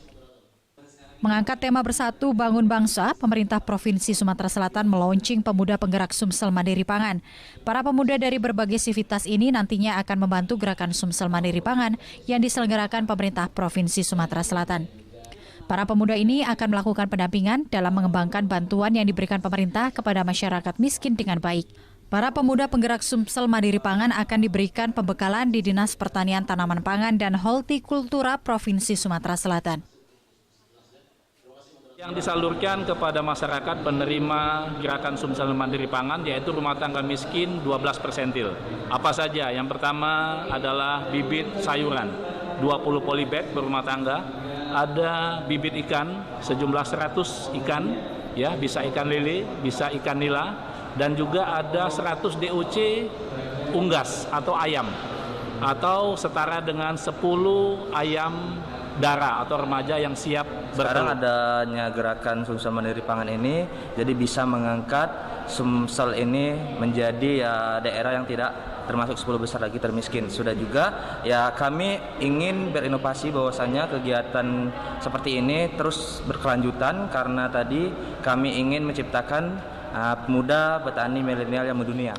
Mengangkat tema Bersatu Bangun Bangsa, pemerintah Provinsi Sumatera Selatan melaunching pemuda penggerak Sumsel Mandiri Pangan. Para pemuda dari berbagai sivitas ini nantinya akan membantu gerakan Sumsel Mandiri Pangan yang diselenggarakan pemerintah Provinsi Sumatera Selatan. Para pemuda ini akan melakukan pendampingan dalam mengembangkan bantuan yang diberikan pemerintah kepada masyarakat miskin dengan baik. Para pemuda penggerak Sumsel Mandiri Pangan akan diberikan pembekalan di Dinas Pertanian Tanaman Pangan dan Hortikultura Provinsi Sumatera Selatan. Yang disalurkan kepada masyarakat penerima gerakan Sumsel Mandiri Pangan yaitu rumah tangga miskin 12 persentil. Apa saja? Yang pertama adalah bibit sayuran, 20 polybag berumah tangga. Ada bibit ikan sejumlah 100 ikan, ya, bisa ikan lele, bisa ikan nila, dan juga ada 100 DOC unggas atau ayam, atau setara dengan 10 ayam darah atau remaja yang siap bertelur. Sekarang adanya gerakan Sumsel Mandiri Pangan ini jadi bisa mengangkat Sumsel ini menjadi ya daerah yang tidak termasuk 10 besar lagi termiskin. Sudah juga ya kami ingin berinovasi bahwasanya kegiatan seperti ini terus berkelanjutan karena tadi kami ingin menciptakan pemuda petani milenial yang mendunia.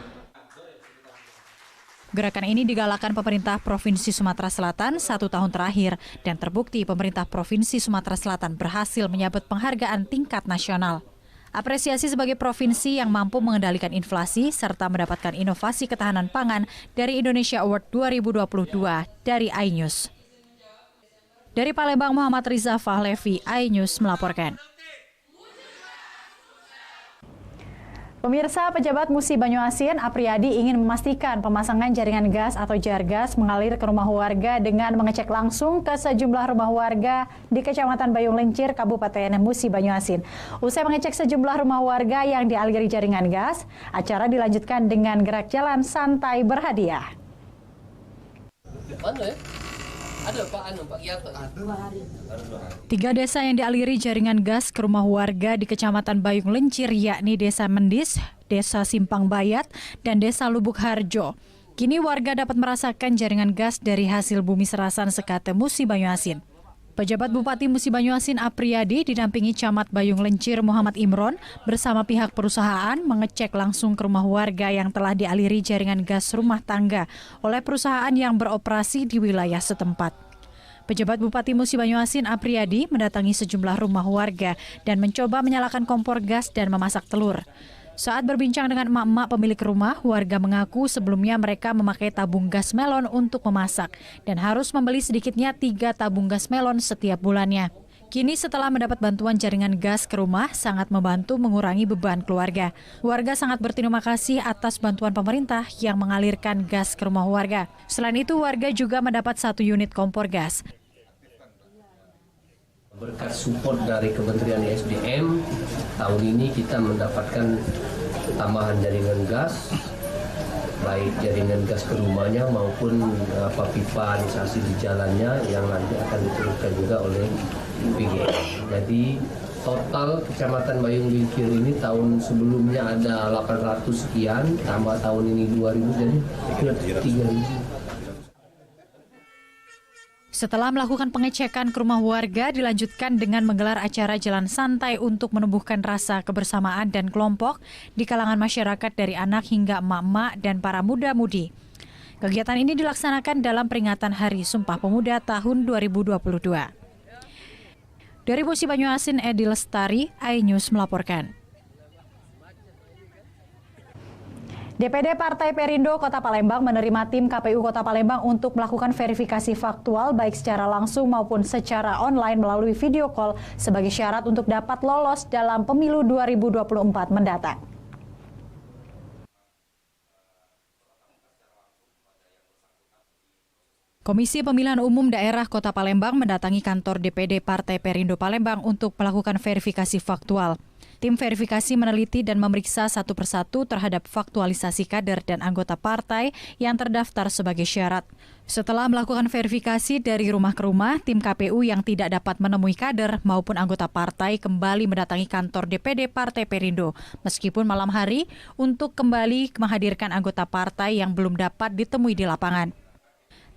Gerakan ini digalakan pemerintah Provinsi Sumatera Selatan 1 tahun terakhir dan terbukti pemerintah Provinsi Sumatera Selatan berhasil menyabet penghargaan tingkat nasional. Apresiasi sebagai provinsi yang mampu mengendalikan inflasi serta mendapatkan inovasi ketahanan pangan dari Indonesia Award 2022 dari iNews. Dari Palembang, Muhammad Riza Fahlevi, iNews melaporkan. Pemirsa, pejabat Musi Banyuasin Apriyadi ingin memastikan pemasangan jaringan gas atau jargas mengalir ke rumah warga dengan mengecek langsung ke sejumlah rumah warga di Kecamatan Bayung Lincir, Kabupaten Musi Banyuasin. Usai mengecek sejumlah rumah warga yang dialiri jaringan gas, acara dilanjutkan dengan gerak jalan santai berhadiah. Ada Pak Giyato. 3 desa yang dialiri jaringan gas ke rumah warga di Kecamatan Bayung Lincir yakni Desa Mendis, Desa Simpang Bayat, dan Desa Lubuk Harjo. Kini warga dapat merasakan jaringan gas dari hasil bumi serasan Sekate Musi Banyuasin. Pejabat Bupati Musi Banyuasin Apriyadi didampingi Camat Bayung Lincir Muhammad Imron bersama pihak perusahaan mengecek langsung ke rumah warga yang telah dialiri jaringan gas rumah tangga oleh perusahaan yang beroperasi di wilayah setempat. Pejabat Bupati Musi Banyuasin Apriyadi mendatangi sejumlah rumah warga dan mencoba menyalakan kompor gas dan memasak telur. Saat berbincang dengan emak-emak pemilik rumah, warga mengaku sebelumnya mereka memakai tabung gas melon untuk memasak dan harus membeli sedikitnya 3 tabung gas melon setiap bulannya. Kini setelah mendapat bantuan jaringan gas ke rumah, sangat membantu mengurangi beban keluarga. Warga sangat berterima kasih atas bantuan pemerintah yang mengalirkan gas ke rumah warga. Selain itu, warga juga mendapat 1 unit kompor gas. Berkat support dari Kementerian SDM, tahun ini kita mendapatkan tambahan jaringan gas, baik jaringan gas ke rumahnya maupun pipa anisasi di jalannya yang nanti akan diteruskan juga oleh PGN. Jadi total Kecamatan Bayung Bingkir ini tahun sebelumnya ada 800 sekian, tambah tahun ini 2000, jadi 3.000. Setelah melakukan pengecekan ke rumah warga, dilanjutkan dengan menggelar acara jalan santai untuk menumbuhkan rasa kebersamaan dan kelompok di kalangan masyarakat dari anak hingga emak-emak dan para muda-mudi. Kegiatan ini dilaksanakan dalam peringatan Hari Sumpah Pemuda tahun 2022. Dari Musi Banyuasin, Edi Lestari, iNews melaporkan. DPD Partai Perindo Kota Palembang menerima tim KPU Kota Palembang untuk melakukan verifikasi faktual baik secara langsung maupun secara online melalui video call sebagai syarat untuk dapat lolos dalam pemilu 2024 mendatang. Komisi Pemilihan Umum Daerah Kota Palembang mendatangi kantor DPD Partai Perindo Palembang untuk melakukan verifikasi faktual. Tim verifikasi meneliti dan memeriksa satu persatu terhadap faktualisasi kader dan anggota partai yang terdaftar sebagai syarat. Setelah melakukan verifikasi dari rumah ke rumah, tim KPU yang tidak dapat menemui kader maupun anggota partai kembali mendatangi kantor DPD Partai Perindo, meskipun malam hari, untuk kembali menghadirkan anggota partai yang belum dapat ditemui di lapangan.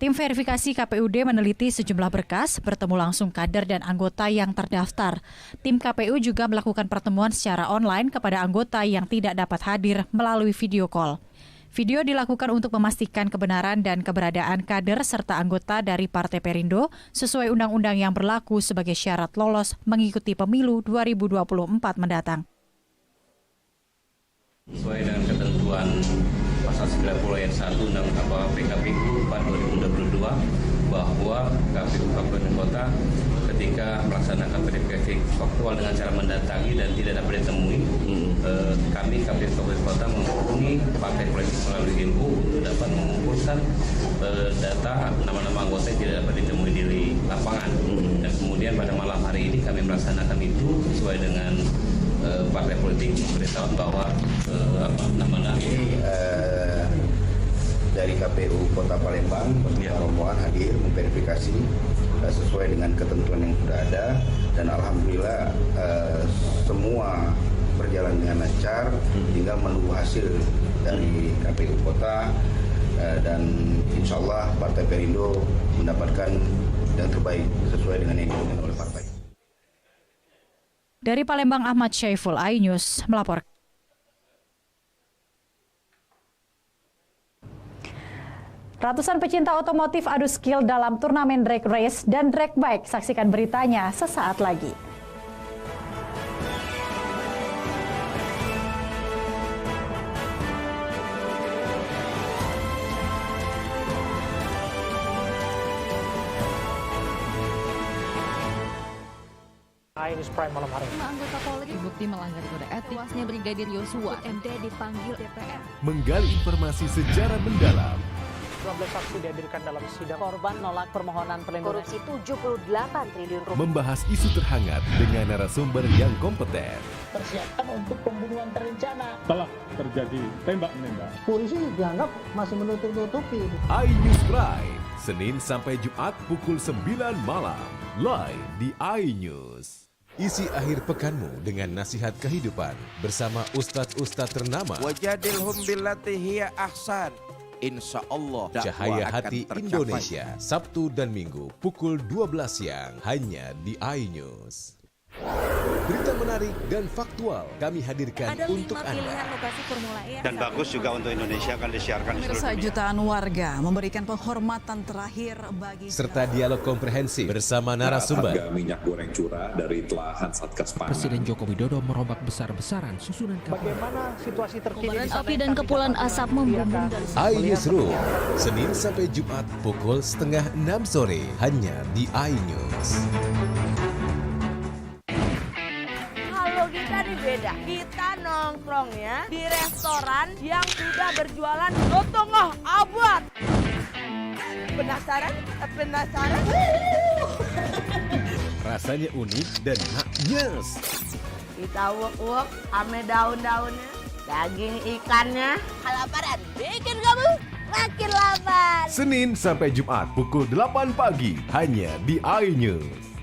Tim verifikasi KPUD meneliti sejumlah berkas, bertemu langsung kader dan anggota yang terdaftar. Tim KPU juga melakukan pertemuan secara online kepada anggota yang tidak dapat hadir melalui video call. Video dilakukan untuk memastikan kebenaran dan keberadaan kader serta anggota dari Partai Perindo sesuai undang-undang yang berlaku sebagai syarat lolos mengikuti pemilu 2024 mendatang. Sesuai dengan ketentuan pasal 90 ayat 1 Undang-Undang PKPU 2022 bahwa KPU Kabupaten Kota ketika melaksanakan verifikasi faktual dengan cara mendatangi dan tidak dapat ditemui, kami KPU Kabupaten Kota menghubungi partai politik melalui MU untuk dapat mengumpulkan data nama-nama anggota yang tidak dapat ditemui di lapangan. Dan kemudian pada malam hari ini kami melaksanakan itu sesuai dengan partai politik memberitahukan bahwa dari KPU Kota Palembang rombongan hadir memverifikasi sesuai dengan ketentuan yang sudah ada, dan alhamdulillah semua berjalan dengan lancar, tinggal menunggu hasil dari KPU Kota, dan insya Allah Partai Perindo mendapatkan yang terbaik sesuai dengan yang diinginkan oleh partai. Dari Palembang, Ahmad Syaiful, iNews melaporkan. Ratusan pecinta otomotif adu skill dalam turnamen drag race dan drag bike. Saksikan beritanya sesaat lagi. iNews Prime malam hari. Anggota Polri terbukti melanggar kode etik. Tewasnya Brigadir Yosua, MD dipanggil DPR. Menggali informasi secara mendalam. 12 saksi dihadirkan dalam sidang. Korban nolak permohonan perlindungan. Korupsi 78 triliun rupiah. Membahas isu terhangat dengan narasumber yang kompeten. Persiapan untuk pembunuhan terencana. Telah terjadi tembak-menembak. Polisi dianggap masih menutup-nutupi. iNews Prime, Senin sampai Jumat pukul 9 malam. Live di iNews. Isi akhir pekanmu dengan nasihat kehidupan bersama ustadz-ustadz ternama. Wajadilhum billati hiya ahsan. Insya Allah Cahaya Hati Indonesia, Sabtu dan Minggu pukul 12 siang hanya di iNews. Berita menarik dan faktual kami hadirkan Ada 5 untuk Anda. pilihan lokasi Formula E Dan bagus juga untuk Indonesia akan disiarkan di seluruh Pemirsa, dunia. jutaan warga memberikan penghormatan terakhir bagi Serta dialog komprehensif bersama narasumber. Harga minyak goreng curah dari telahan Satgas Pangan. Presiden Joko Widodo merombak besar-besaran susunan kapal. Bagaimana situasi terkini? Api dan kepulan asap membumbung dari iNewsroom, Senin sampai Jumat pukul 5:30 sore hanya di iNews. Kalau kita nih beda, kita nongkrongnya di restoran yang sudah berjualan lotongoh abad. Penasaran? Penasaran? Rasanya unik dan nyes. Kita uak-uak ame daun-daunnya, daging ikannya. Kelaparan bikin kamu makin lapar. Senin sampai Jumat pukul 8 pagi hanya di iNews.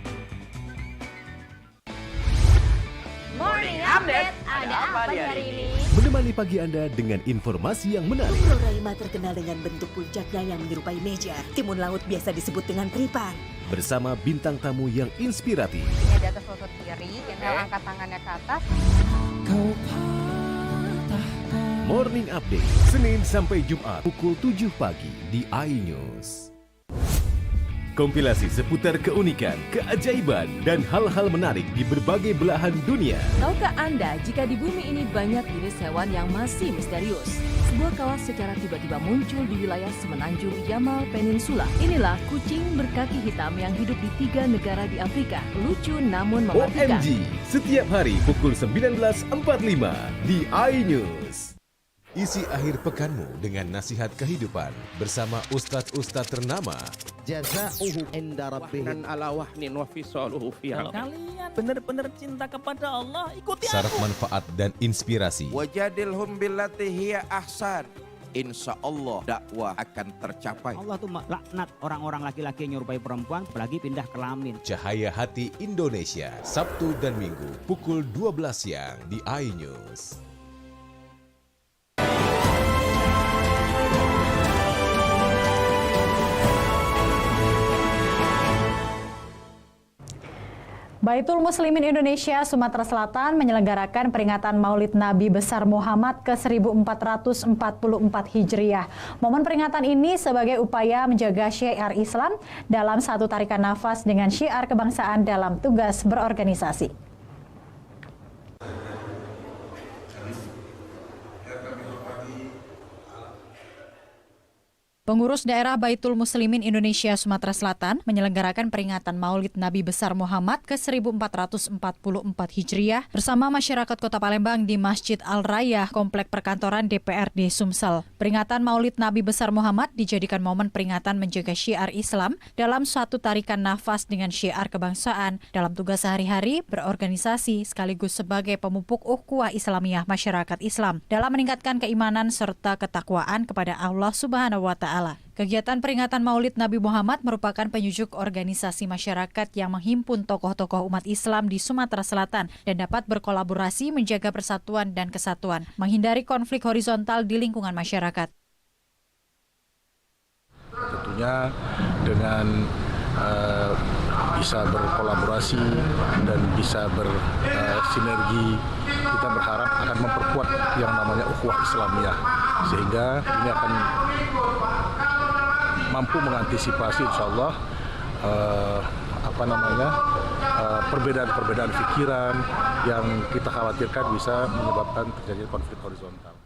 Morning Update, ada apa di hari ini? Menemani pagi Anda dengan informasi yang menarik. Pulau Raima terkenal dengan bentuk puncaknya yang menyerupai meja. Timun laut biasa disebut dengan tripan. Bersama bintang tamu yang inspiratif. Ini di atas lutut kiri, angkat tangannya ke atas. Morning Update, Senin sampai Jumat pukul 7 pagi di iNews. Kompilasi seputar keunikan, keajaiban, dan hal-hal menarik di berbagai belahan dunia. Tahukah Anda jika di bumi ini banyak jenis hewan yang masih misterius? Sebuah kawas secara tiba-tiba muncul di wilayah semenanjung Yamal Peninsula. Inilah kucing berkaki hitam yang hidup di 3 negara di Afrika. Lucu namun mematikan. OMG, setiap hari pukul 19.45 di iNews. Isi akhir pekanmu dengan nasihat kehidupan bersama ustadz-ustadz ternama. Jazauhu inda rabbihim ala wahnin wa fisaluhu fi Kalian benar-benar cinta kepada Allah, ikuti Syarat aku. manfaat dan inspirasi. Wajadilhum billati hiya ahsan. Insya Allah dakwah akan tercapai. Allah tuh laknat orang-orang laki-laki yang nyerupai perempuan, apalagi pindah kelamin. Cahaya Hati Indonesia, Sabtu dan Minggu pukul 12 siang di iNews. Baitul Muslimin Indonesia Sumatera Selatan menyelenggarakan peringatan Maulid Nabi Besar Muhammad ke-1444 Hijriah. Momen peringatan ini sebagai upaya menjaga syiar Islam dalam satu tarikan nafas dengan syiar kebangsaan dalam tugas berorganisasi. Pengurus daerah Baitul Muslimin Indonesia Sumatera Selatan menyelenggarakan peringatan Maulid Nabi Besar Muhammad ke-1444 Hijriah bersama masyarakat Kota Palembang di Masjid Al-Raya, Komplek Perkantoran DPRD Sumsel. Peringatan Maulid Nabi Besar Muhammad dijadikan momen peringatan menjaga syiar Islam dalam suatu tarikan nafas dengan syiar kebangsaan dalam tugas sehari-hari berorganisasi sekaligus sebagai pemupuk ukhuwah Islamiyah masyarakat Islam dalam meningkatkan keimanan serta ketakwaan kepada Allah Subhanahu wa Ta'ala. Kegiatan peringatan Maulid Nabi Muhammad merupakan penyujuk organisasi masyarakat yang menghimpun tokoh-tokoh umat Islam di Sumatera Selatan dan dapat berkolaborasi menjaga persatuan dan kesatuan, menghindari konflik horizontal di lingkungan masyarakat. Tentunya dengan bisa berkolaborasi dan bisa bersinergi, kita berharap akan memperkuat yang namanya ukhuwah Islamiyah, sehingga ini akan mampu mengantisipasi insya Allah perbedaan-perbedaan pikiran yang kita khawatirkan bisa menyebabkan terjadi konflik horizontal.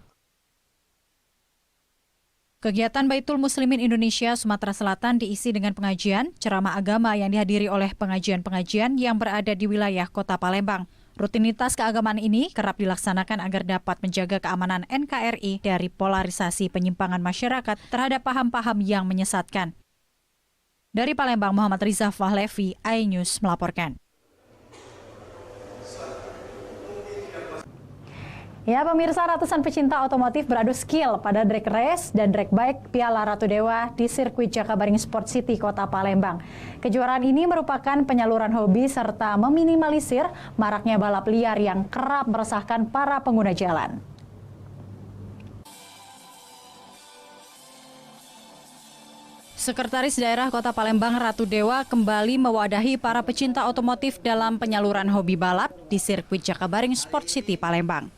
Kegiatan Baitul Muslimin Indonesia Sumatera Selatan diisi dengan pengajian, ceramah agama yang dihadiri oleh pengajian-pengajian yang berada di wilayah Kota Palembang. Rutinitas keagamaan ini kerap dilaksanakan agar dapat menjaga keamanan NKRI dari polarisasi penyimpangan masyarakat terhadap paham-paham yang menyesatkan. Dari Palembang, Muhammad Riza Fahlevi, iNews melaporkan. Ya pemirsa, ratusan pecinta otomotif beradu skill pada drag race dan drag bike Piala Ratu Dewa di sirkuit Jakabaring Sport City Kota Palembang. Kejuaraan ini merupakan penyaluran hobi serta meminimalisir maraknya balap liar yang kerap meresahkan para pengguna jalan. Sekretaris Daerah Kota Palembang Ratu Dewa kembali mewadahi para pecinta otomotif dalam penyaluran hobi balap di sirkuit Jakabaring Sport City Palembang.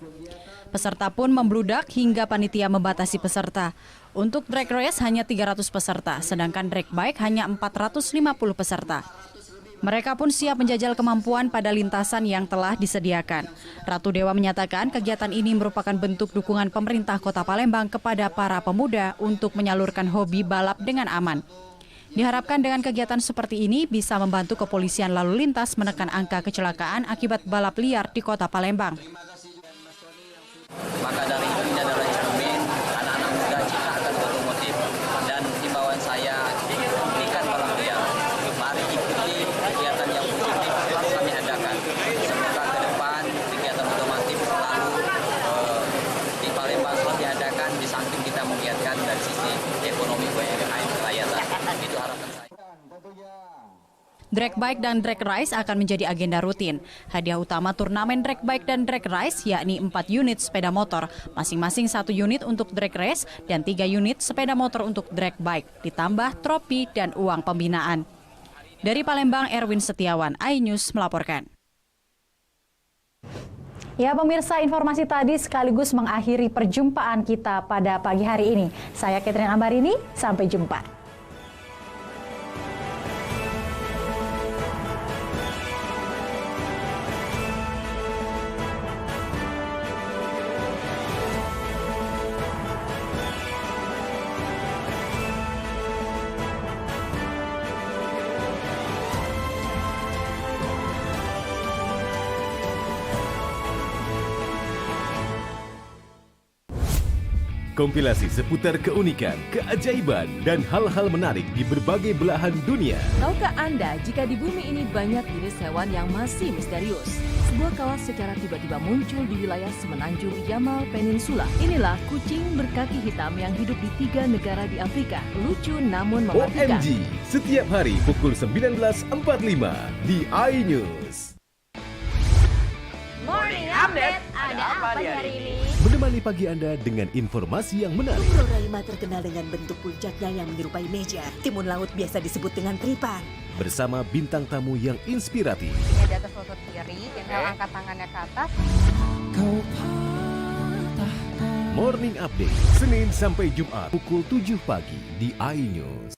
Peserta pun membludak hingga panitia membatasi peserta. Untuk drag race hanya 300 peserta, sedangkan drag bike hanya 450 peserta. Mereka pun siap menjajal kemampuan pada lintasan yang telah disediakan. Ratu Dewa menyatakan kegiatan ini merupakan bentuk dukungan pemerintah Kota Palembang kepada para pemuda untuk menyalurkan hobi balap dengan aman. Diharapkan dengan kegiatan seperti ini bisa membantu kepolisian lalu lintas menekan angka kecelakaan akibat balap liar di Kota Palembang. Maka dari ini adalah instrumen anak-anak muda cinta akan otomotif dan himbauan saya berikan balap liar. Mari ikuti kegiatan yang positif selalu kami adakan. Semoga ke depan kegiatan otomotif selalu di Palembang selalu diadakan di samping kita menggiatkan dari sisi ekonomi UMKM kerakyatan. Itu harapan saya. Drag bike dan drag race akan menjadi agenda rutin. Hadiah utama turnamen drag bike dan drag race yakni 4 unit sepeda motor, masing-masing 1 unit untuk drag race dan 3 unit sepeda motor untuk drag bike, ditambah trofi dan uang pembinaan. Dari Palembang, Erwin Setiawan, iNews melaporkan. Ya pemirsa, informasi tadi sekaligus mengakhiri perjumpaan kita pada pagi hari ini. Saya Catherine Ambarini, sampai jumpa. Kompilasi seputar keunikan, keajaiban, dan hal-hal menarik di berbagai belahan dunia. Tahukah Anda jika di bumi ini banyak jenis hewan yang masih misterius? Sebuah kawah secara tiba-tiba muncul di wilayah semenanjung Yamal Peninsula. Inilah kucing berkaki hitam yang hidup di 3 negara di Afrika. Lucu namun mematikan. OMG, setiap hari pukul 19.45 di iNews. Morning Update, ada apa di hari ini? Menemani pagi Anda dengan informasi yang menarik. Pulau Raima terkenal dengan bentuk puncaknya yang menyerupai meja. Timun laut biasa disebut dengan tripan. Bersama bintang tamu yang inspiratif. Ini di atas lutut kiri, angkat tangannya ke atas. Morning Update, Senin sampai Jumat pukul 7 pagi di iNews.